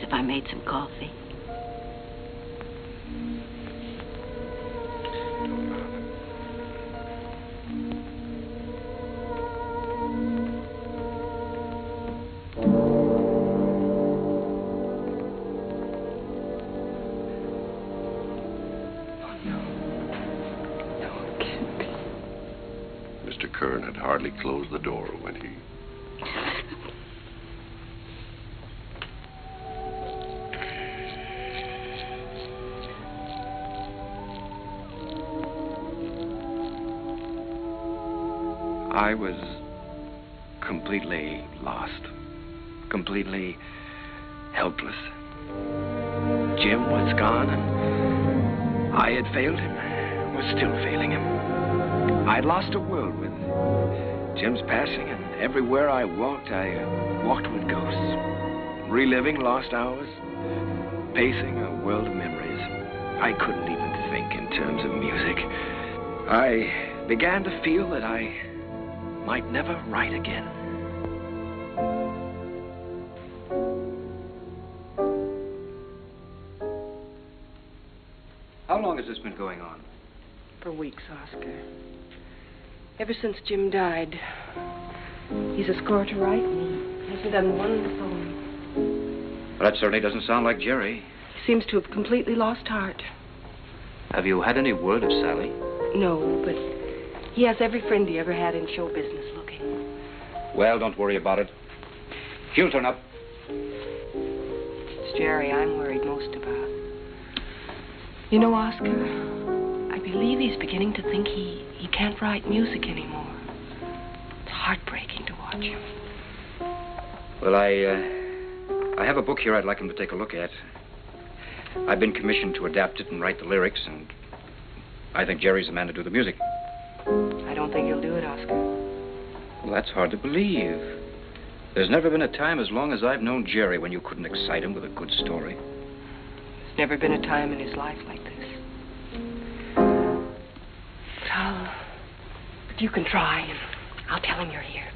If I made some coffee. Mr. Kern had hardly closed the door when he... I was completely lost, completely helpless. Jim was gone, and I had failed him, was still failing him. I'd lost a world with Jim's passing, and everywhere I walked with ghosts, reliving lost hours, pacing a world of memories. I couldn't even think in terms of music. I began to feel that I might never write again. How long has this been going on? For weeks, Oscar. Ever since Jim died. He's a score to write me. Hasn't done one poem. Well, that certainly doesn't sound like Jerry. He seems to have completely lost heart. Have you had any word of Sally? No, but he has every friend he ever had in show business looking. Well, don't worry about it. He'll turn up. It's Jerry I'm worried most about. You know, Oscar, I believe he's beginning to think he can't write music anymore. It's heartbreaking to watch him. Well, I have a book here I'd like him to take a look at. I've been commissioned to adapt it and write the lyrics, and I think Jerry's the man to do the music. I don't think he'll do it, Oscar. Well, that's hard to believe. There's never been a time as long as I've known Jerry when you couldn't excite him with a good story. There's never been a time in his life like this. But you can try, and I'll tell him you're here.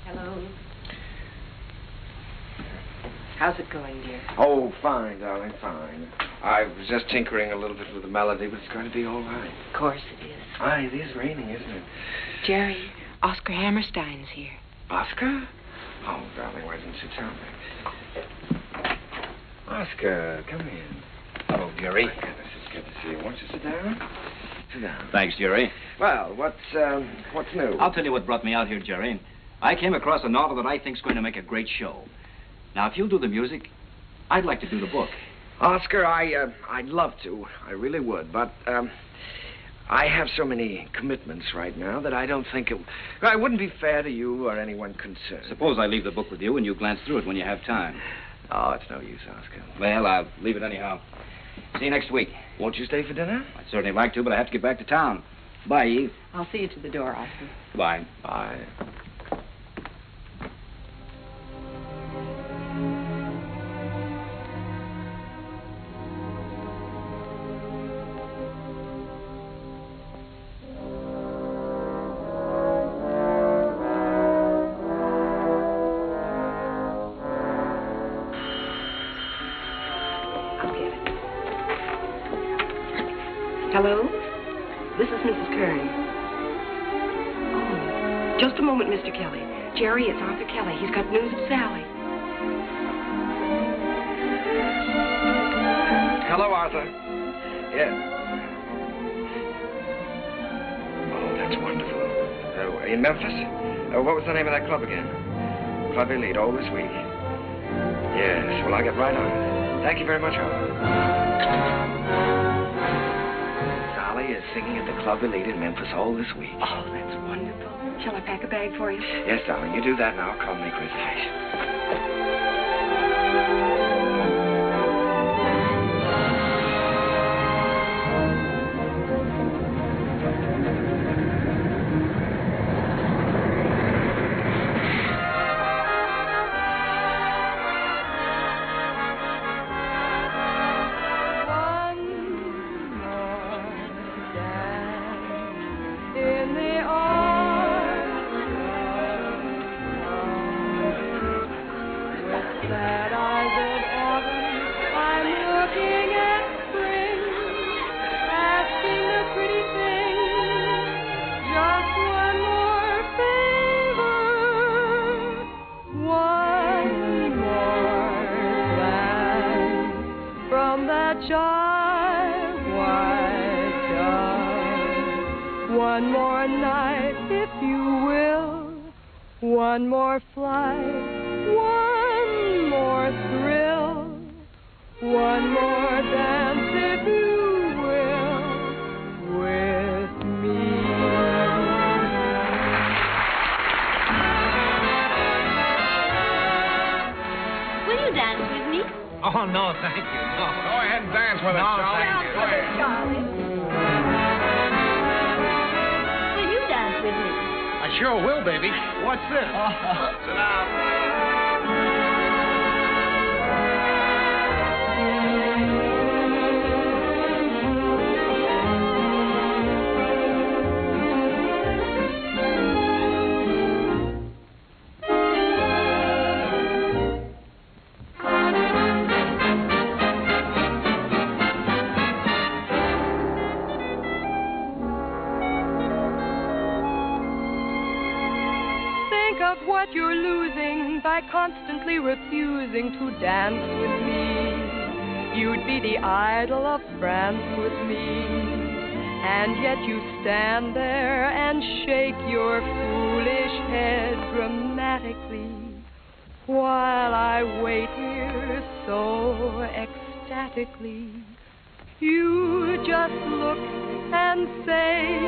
Hello. How's it going, dear? Oh, fine, darling, fine. I was just tinkering a little bit with the melody, but it's going to be all right. Of course it is. Aye, it is raining, isn't it? Jerry, Oscar Hammerstein's here. Oscar? Oh, darling, why didn't you tell me? Oscar, come in. Hello, Jerry. My goodness, it's good to see you. Won't you sit down? Sit down. Thanks, Jerry. Well, what's new? I'll tell you what brought me out here, Jerry. I came across a novel that I think's going to make a great show. Now, if you'll do the music, I'd like to do the book. Oscar, I'd love to. I really would, but, I have so many commitments right now that I don't think it wouldn't be fair to you or anyone concerned. Suppose I leave the book with you and you glance through it when you have time. Oh, it's no use, Oscar. Well, I'll leave it anyhow. See you next week. Won't you stay for dinner? I'd certainly like to, but I have to get back to town. Bye, Eve. I'll see you to the door, Oscar. Bye. Bye. I'll get it. Hello? This is Mrs. Kern. Oh, just a moment, Mr. Kelly. Jerry, it's Arthur Kelly. He's got news of Sally. Hello, Arthur. Yeah. Oh, that's wonderful. In Memphis? What was the name of that club again? Club Elite, all this week. Yes, well, I'll get right on it. Thank you very much, Arthur. Sally is singing at the Club Elite in Memphis all this week. Oh, that's wonderful. Shall I pack a bag for you? Yes, darling, you do that and I'll call and make reservations. One more night, if you will. One more flight, one more thrill. One more dance, if you will, with me. Will you dance with me? Oh, no, thank you. No. Go ahead and dance with us, No, Charlie. thank you. Go ahead. Will you dance with me? I sure will, baby. What's this? Sit down. What you're losing by constantly refusing to dance with me. You'd be the idol of France with me, and yet you stand there and shake your foolish head dramatically, while I wait here so ecstatically. You just look and say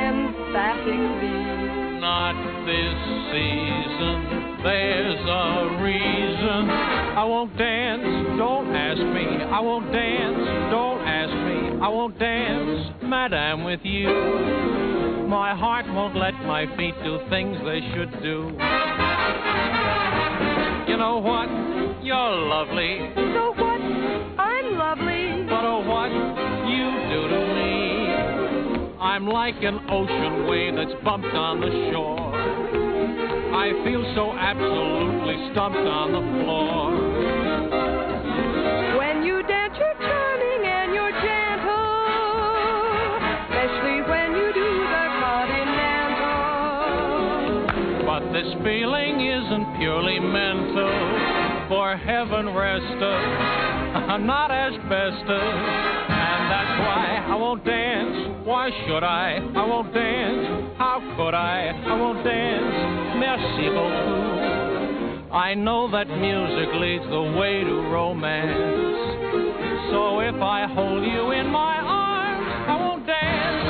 emphatically, not this season, there's a reason. I won't dance, don't ask me. I won't dance, don't ask me. I won't dance, madame, with you. My heart won't let my feet do things they should do. You know what? You're lovely. So what? I'm lovely. But oh, what you do to me. I'm like an ocean wave that's bumped on the shore. I feel so absolutely stumped on the floor. When you dance, you're charming and you're gentle, especially when you do the continental. But this feeling isn't purely mental. For heaven rest us, not asbestos. And that's why I won't dance. Why should I? I won't dance. How could I won't dance. Merci beaucoup. I know that music leads the way to romance. So if I hold you in my arms, I won't dance.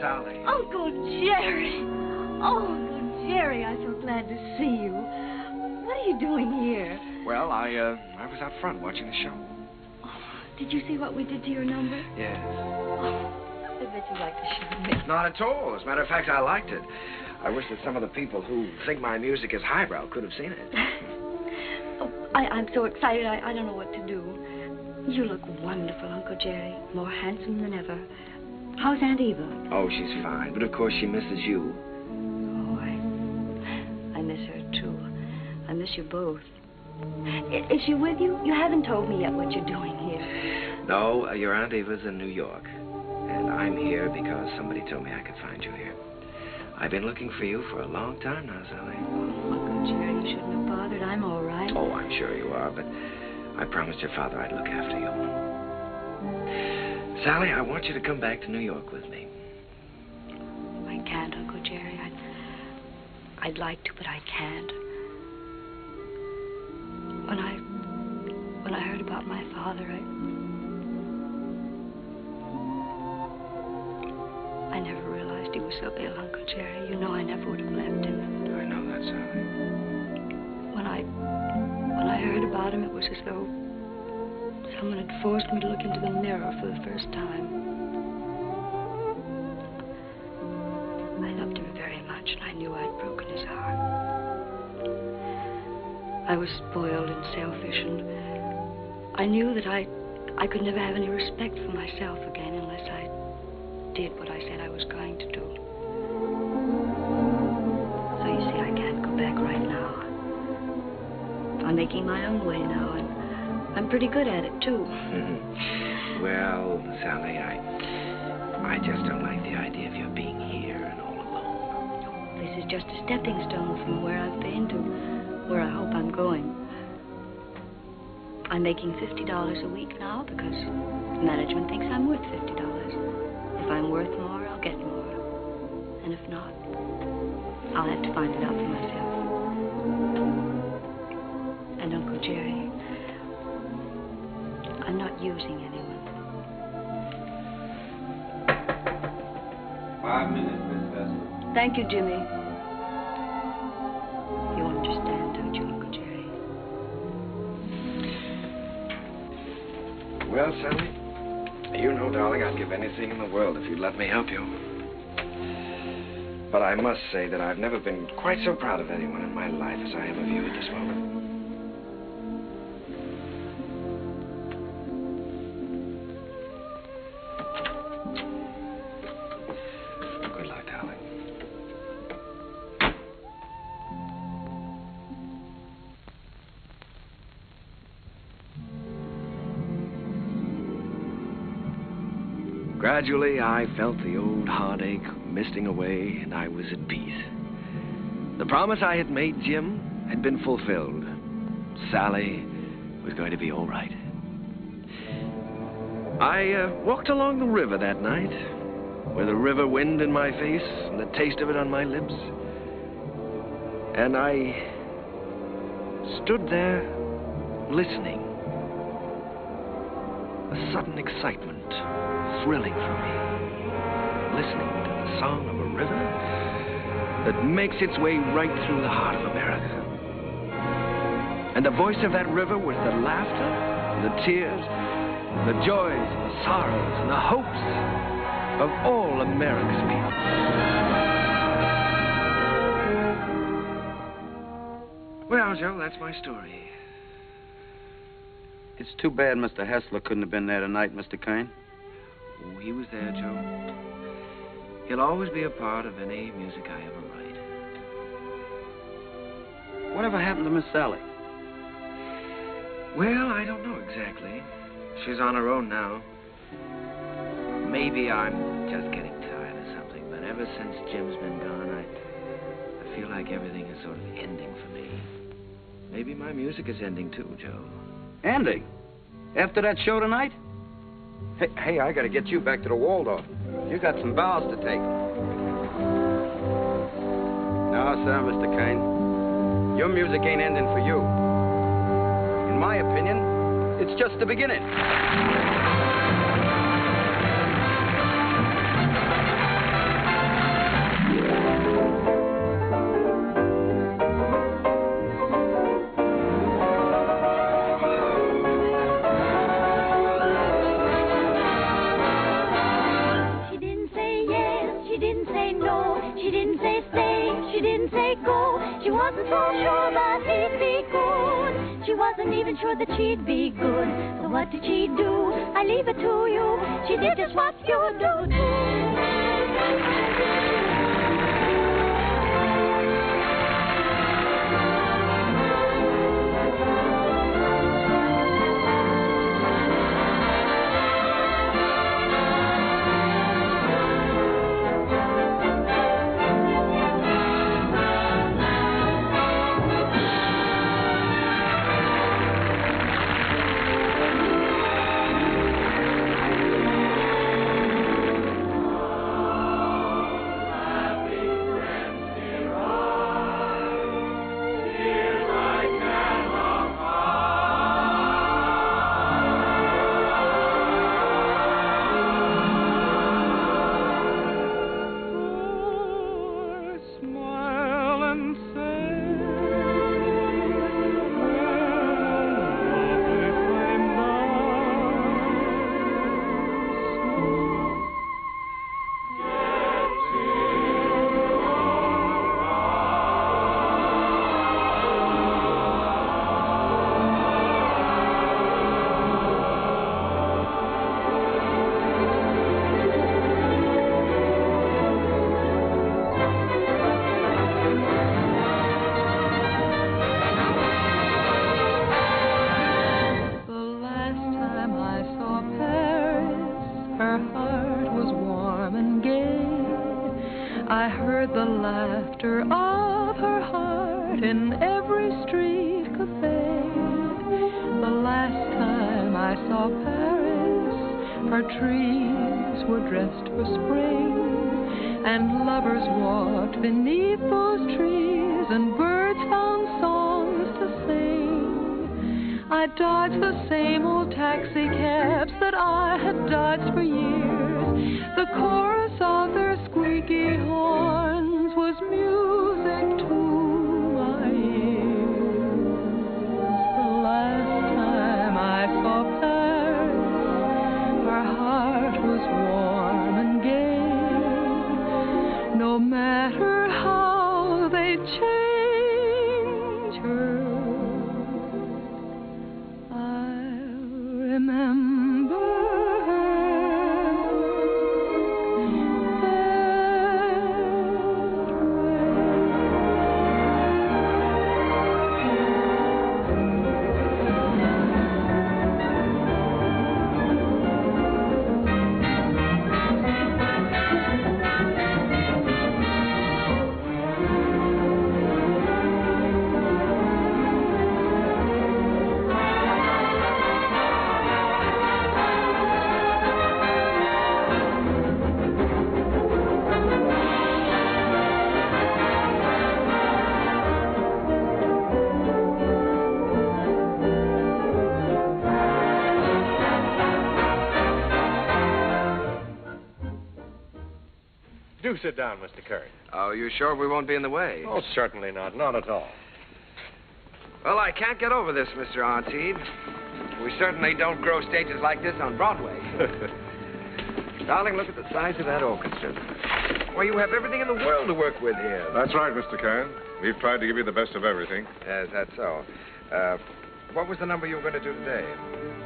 Sally. Uncle Jerry. Oh, Uncle Jerry, I'm so glad to see you. What are you doing here? Well, I was out front watching the show. Did you see what we did to your number? Yes. I bet you like the show, me. Not at all. As a matter of fact, I liked it. I wish that some of the people who think my music is highbrow could have seen it. I'm so excited, I don't know what to do. You look wonderful, Uncle Jerry. More handsome than ever. How's Aunt Eva? Oh, she's fine. But, of course, she misses you. Oh, I miss her, too. I miss you both. Is she with you? You haven't told me yet what you're doing here. No, your Aunt Eva's in New York. And I'm here because somebody told me I could find you here. I've been looking for you for a long time now, Sally. Oh, Uncle Jerry, you shouldn't have bothered. I'm all right. Oh, I'm sure you are, but I promised your father I'd look after you. Sally, I want you to come back to New York with me. I can't, Uncle Jerry. I'd like to, but I can't. When I heard about my father, I never realized he was so ill, Uncle Jerry. You know I never would have left him. I know that, Sally. When I heard about him, it was as though someone had forced me to look into the mirror for the first time. I loved him very much, and I knew I'd broken his heart. I was spoiled and selfish, and I knew that I could never have any respect for myself again unless I did what I said I was going to do. So you see, I can't go back right now. I'm making my own way now, and I'm pretty good at it, too. Well, Sally, I just don't like the idea of you being here and all alone. This is just a stepping stone from where I've been to where I hope I'm going. I'm making $50 a week now because management thinks I'm worth $50. If I'm worth more, I'll get more. And if not, I'll have to find it out for myself. And Uncle Jerry, I'm not using anyone. 5 minutes, Miss Hessler. Thank you, Jimmy. You understand, don't you, Uncle Jerry? Well, Sally, you know, darling, I'd give anything in the world if you'd let me help you. But I must say that I've never been quite so proud of anyone in my life as I am of you at this moment. Good luck, darling. Gradually, I felt the old heartache misting away, and I was at peace. The promise I had made Jim had been fulfilled. Sally was going to be all right. I walked along the river that night, with the river wind in my face and the taste of it on my lips. And I stood there, listening. A sudden excitement thrilling for me, listening to the song of a river that makes its way right through the heart of America. And the voice of that river was the laughter, the tears, the joys, and the sorrows, and the hopes of all America's people. Well, Joe, that's my story. It's too bad Mr. Hessler couldn't have been there tonight, Mr. Kern. Oh, he was there, Joe. He'll always be a part of any music I ever write. Whatever happened to Miss Sally? Well, I don't know exactly. She's on her own now. Maybe I'm just getting tired of something, but ever since Jim's been gone, I feel like everything is sort of ending for me. Maybe my music is ending too, Joe. Ending? After that show tonight? Hey, I gotta get you back to the Waldorf. You got some vows to take. No, sir, Mr. Kern. Your music ain't ending for you. In my opinion, it's just the beginning. She didn't say stay, she didn't say go. She wasn't so sure that he'd be good. She wasn't even sure that she'd be good. So what did she do? I leave it to you. She did just what you do. Do sit down, Mr. Kern. Oh, you sure we won't be in the way? Oh, certainly not. Not at all. Well, I can't get over this, Mr. Artide. We certainly don't grow stages like this on Broadway. Darling, look at the size of that orchestra. Well, you have everything in the world to work with here. That's right, Mr. Kern. We've tried to give you the best of everything. Yes, that's so. What was the number you were going to do today?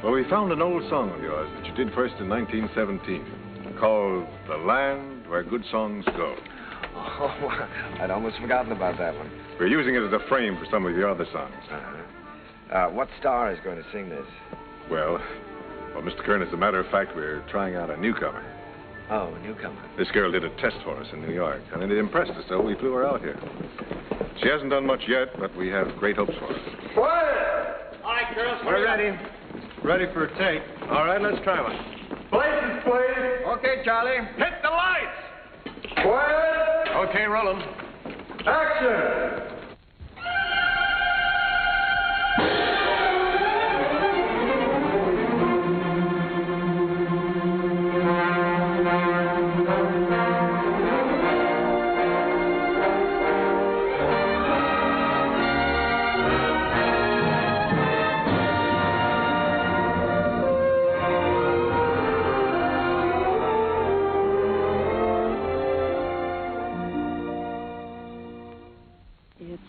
Well, we found an old song of yours that you did first in 1917, called The Land Where Good Songs Go. Oh, I'd almost forgotten about that one. We're using it as a frame for some of your other songs. What star is going to sing this? Well, Mr. Kern, as a matter of fact, we're trying out a newcomer. Oh, a newcomer. This girl did a test for us in New York, and it impressed us, so we flew her out here. She hasn't done much yet, but we have great hopes for her. Quiet! All right, girls. We're ready. Ready for a take. All right, let's try one. Places, please. Okay, Charlie. Hit the lights. Quiet. Okay, rolling. Action.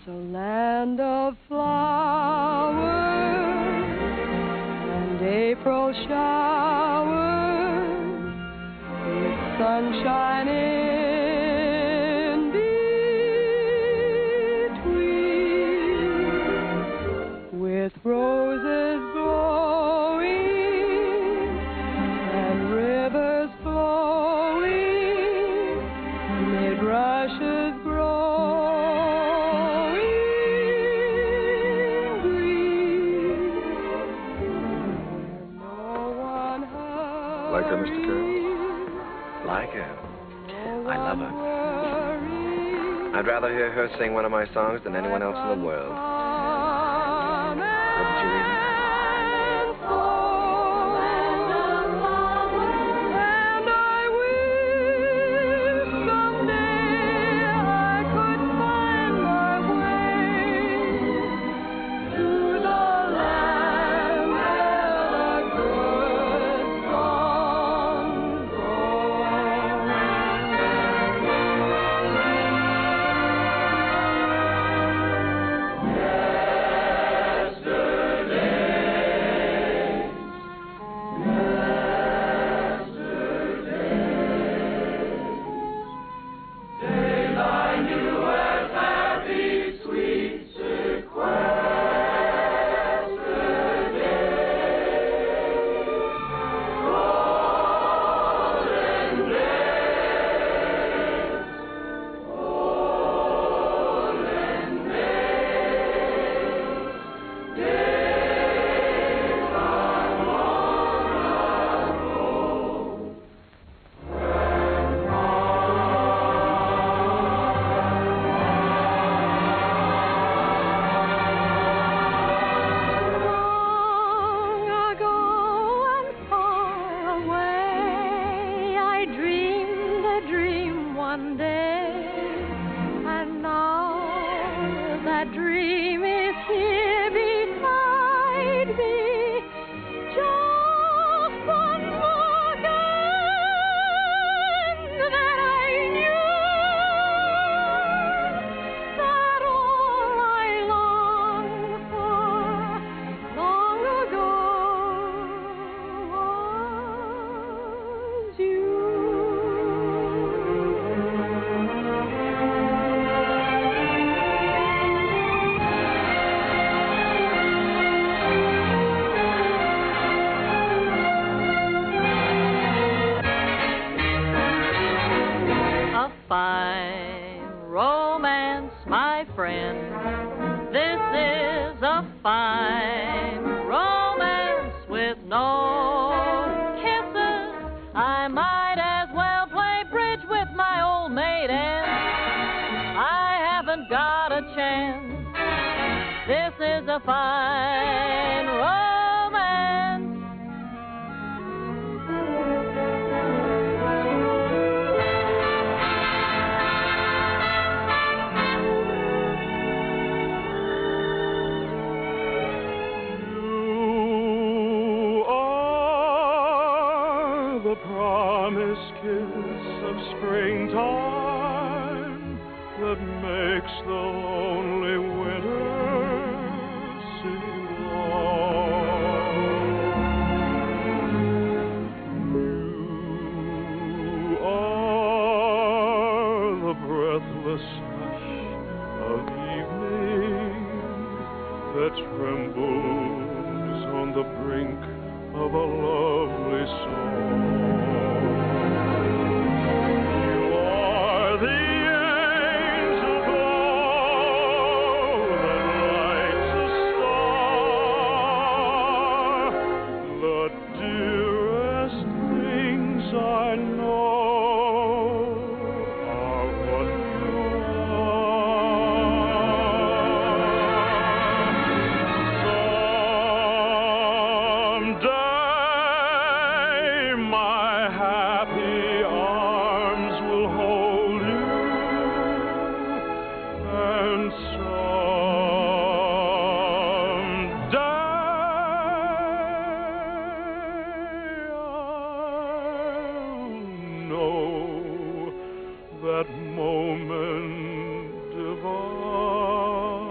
a land of flowers and April showers with sunshine in between, with roses glowing and rivers flowing mid rushes growing green. Like her, Mr. Kern? Like her? I love her. I'd rather hear her sing one of my songs than anyone else in the world. Wouldn't you, Edie? that moment divine.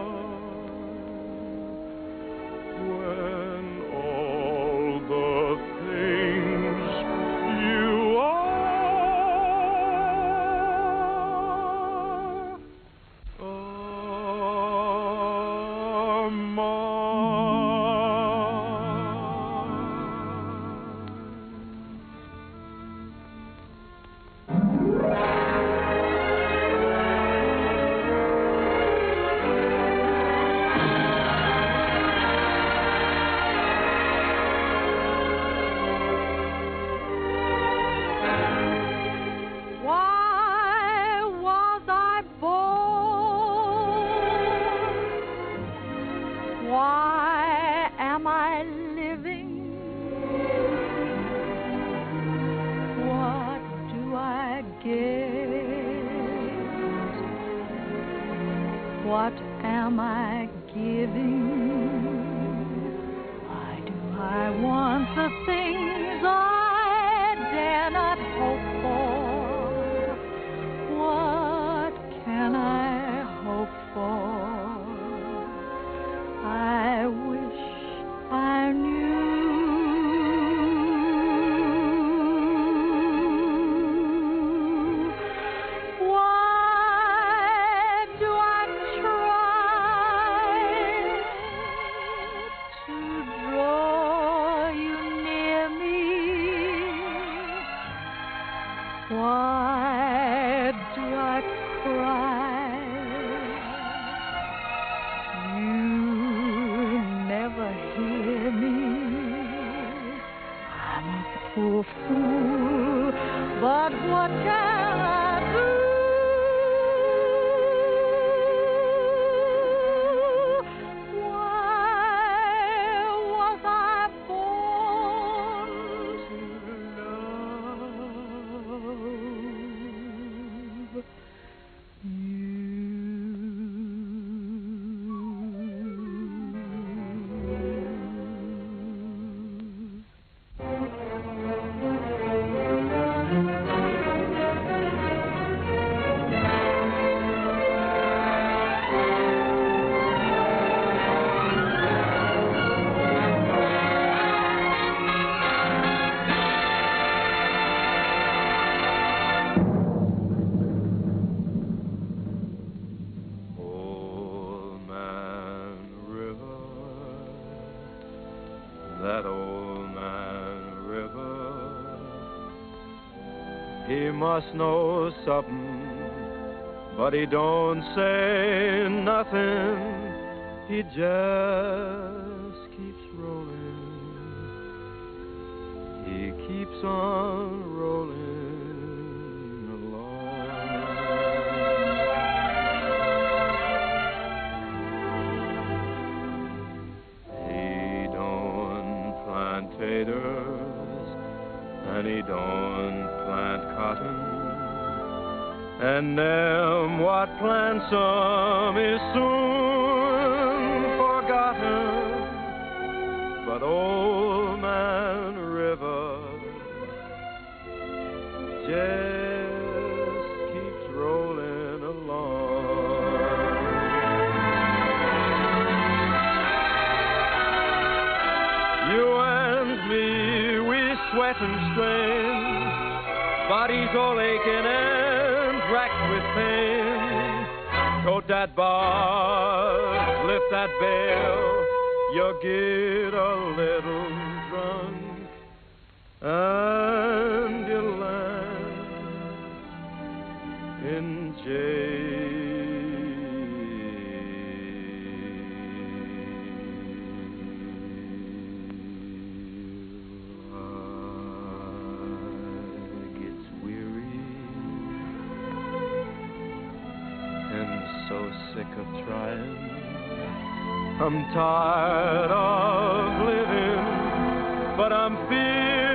what am I giving? Why do I want the things I dare not hope for? What can I hope for? I wish I knew. Why do I cry? You never hear me. I'm a poor fool, but what can I do? Why was I born to love? Must know something, but he don't say nothing. He just keeps rolling. He keeps on rolling along. He don't plant taters, and he don't plant cotton, and them what plants some is soon forgotten. But Old Man River just keeps rolling along. You and me, we sweat and strain, bodies all aching and racked with pain. Tote that bar, lift that bell, you'll get a little drunk, and you'll land in jail. So sick of trying, I'm tired of living, but I'm feeling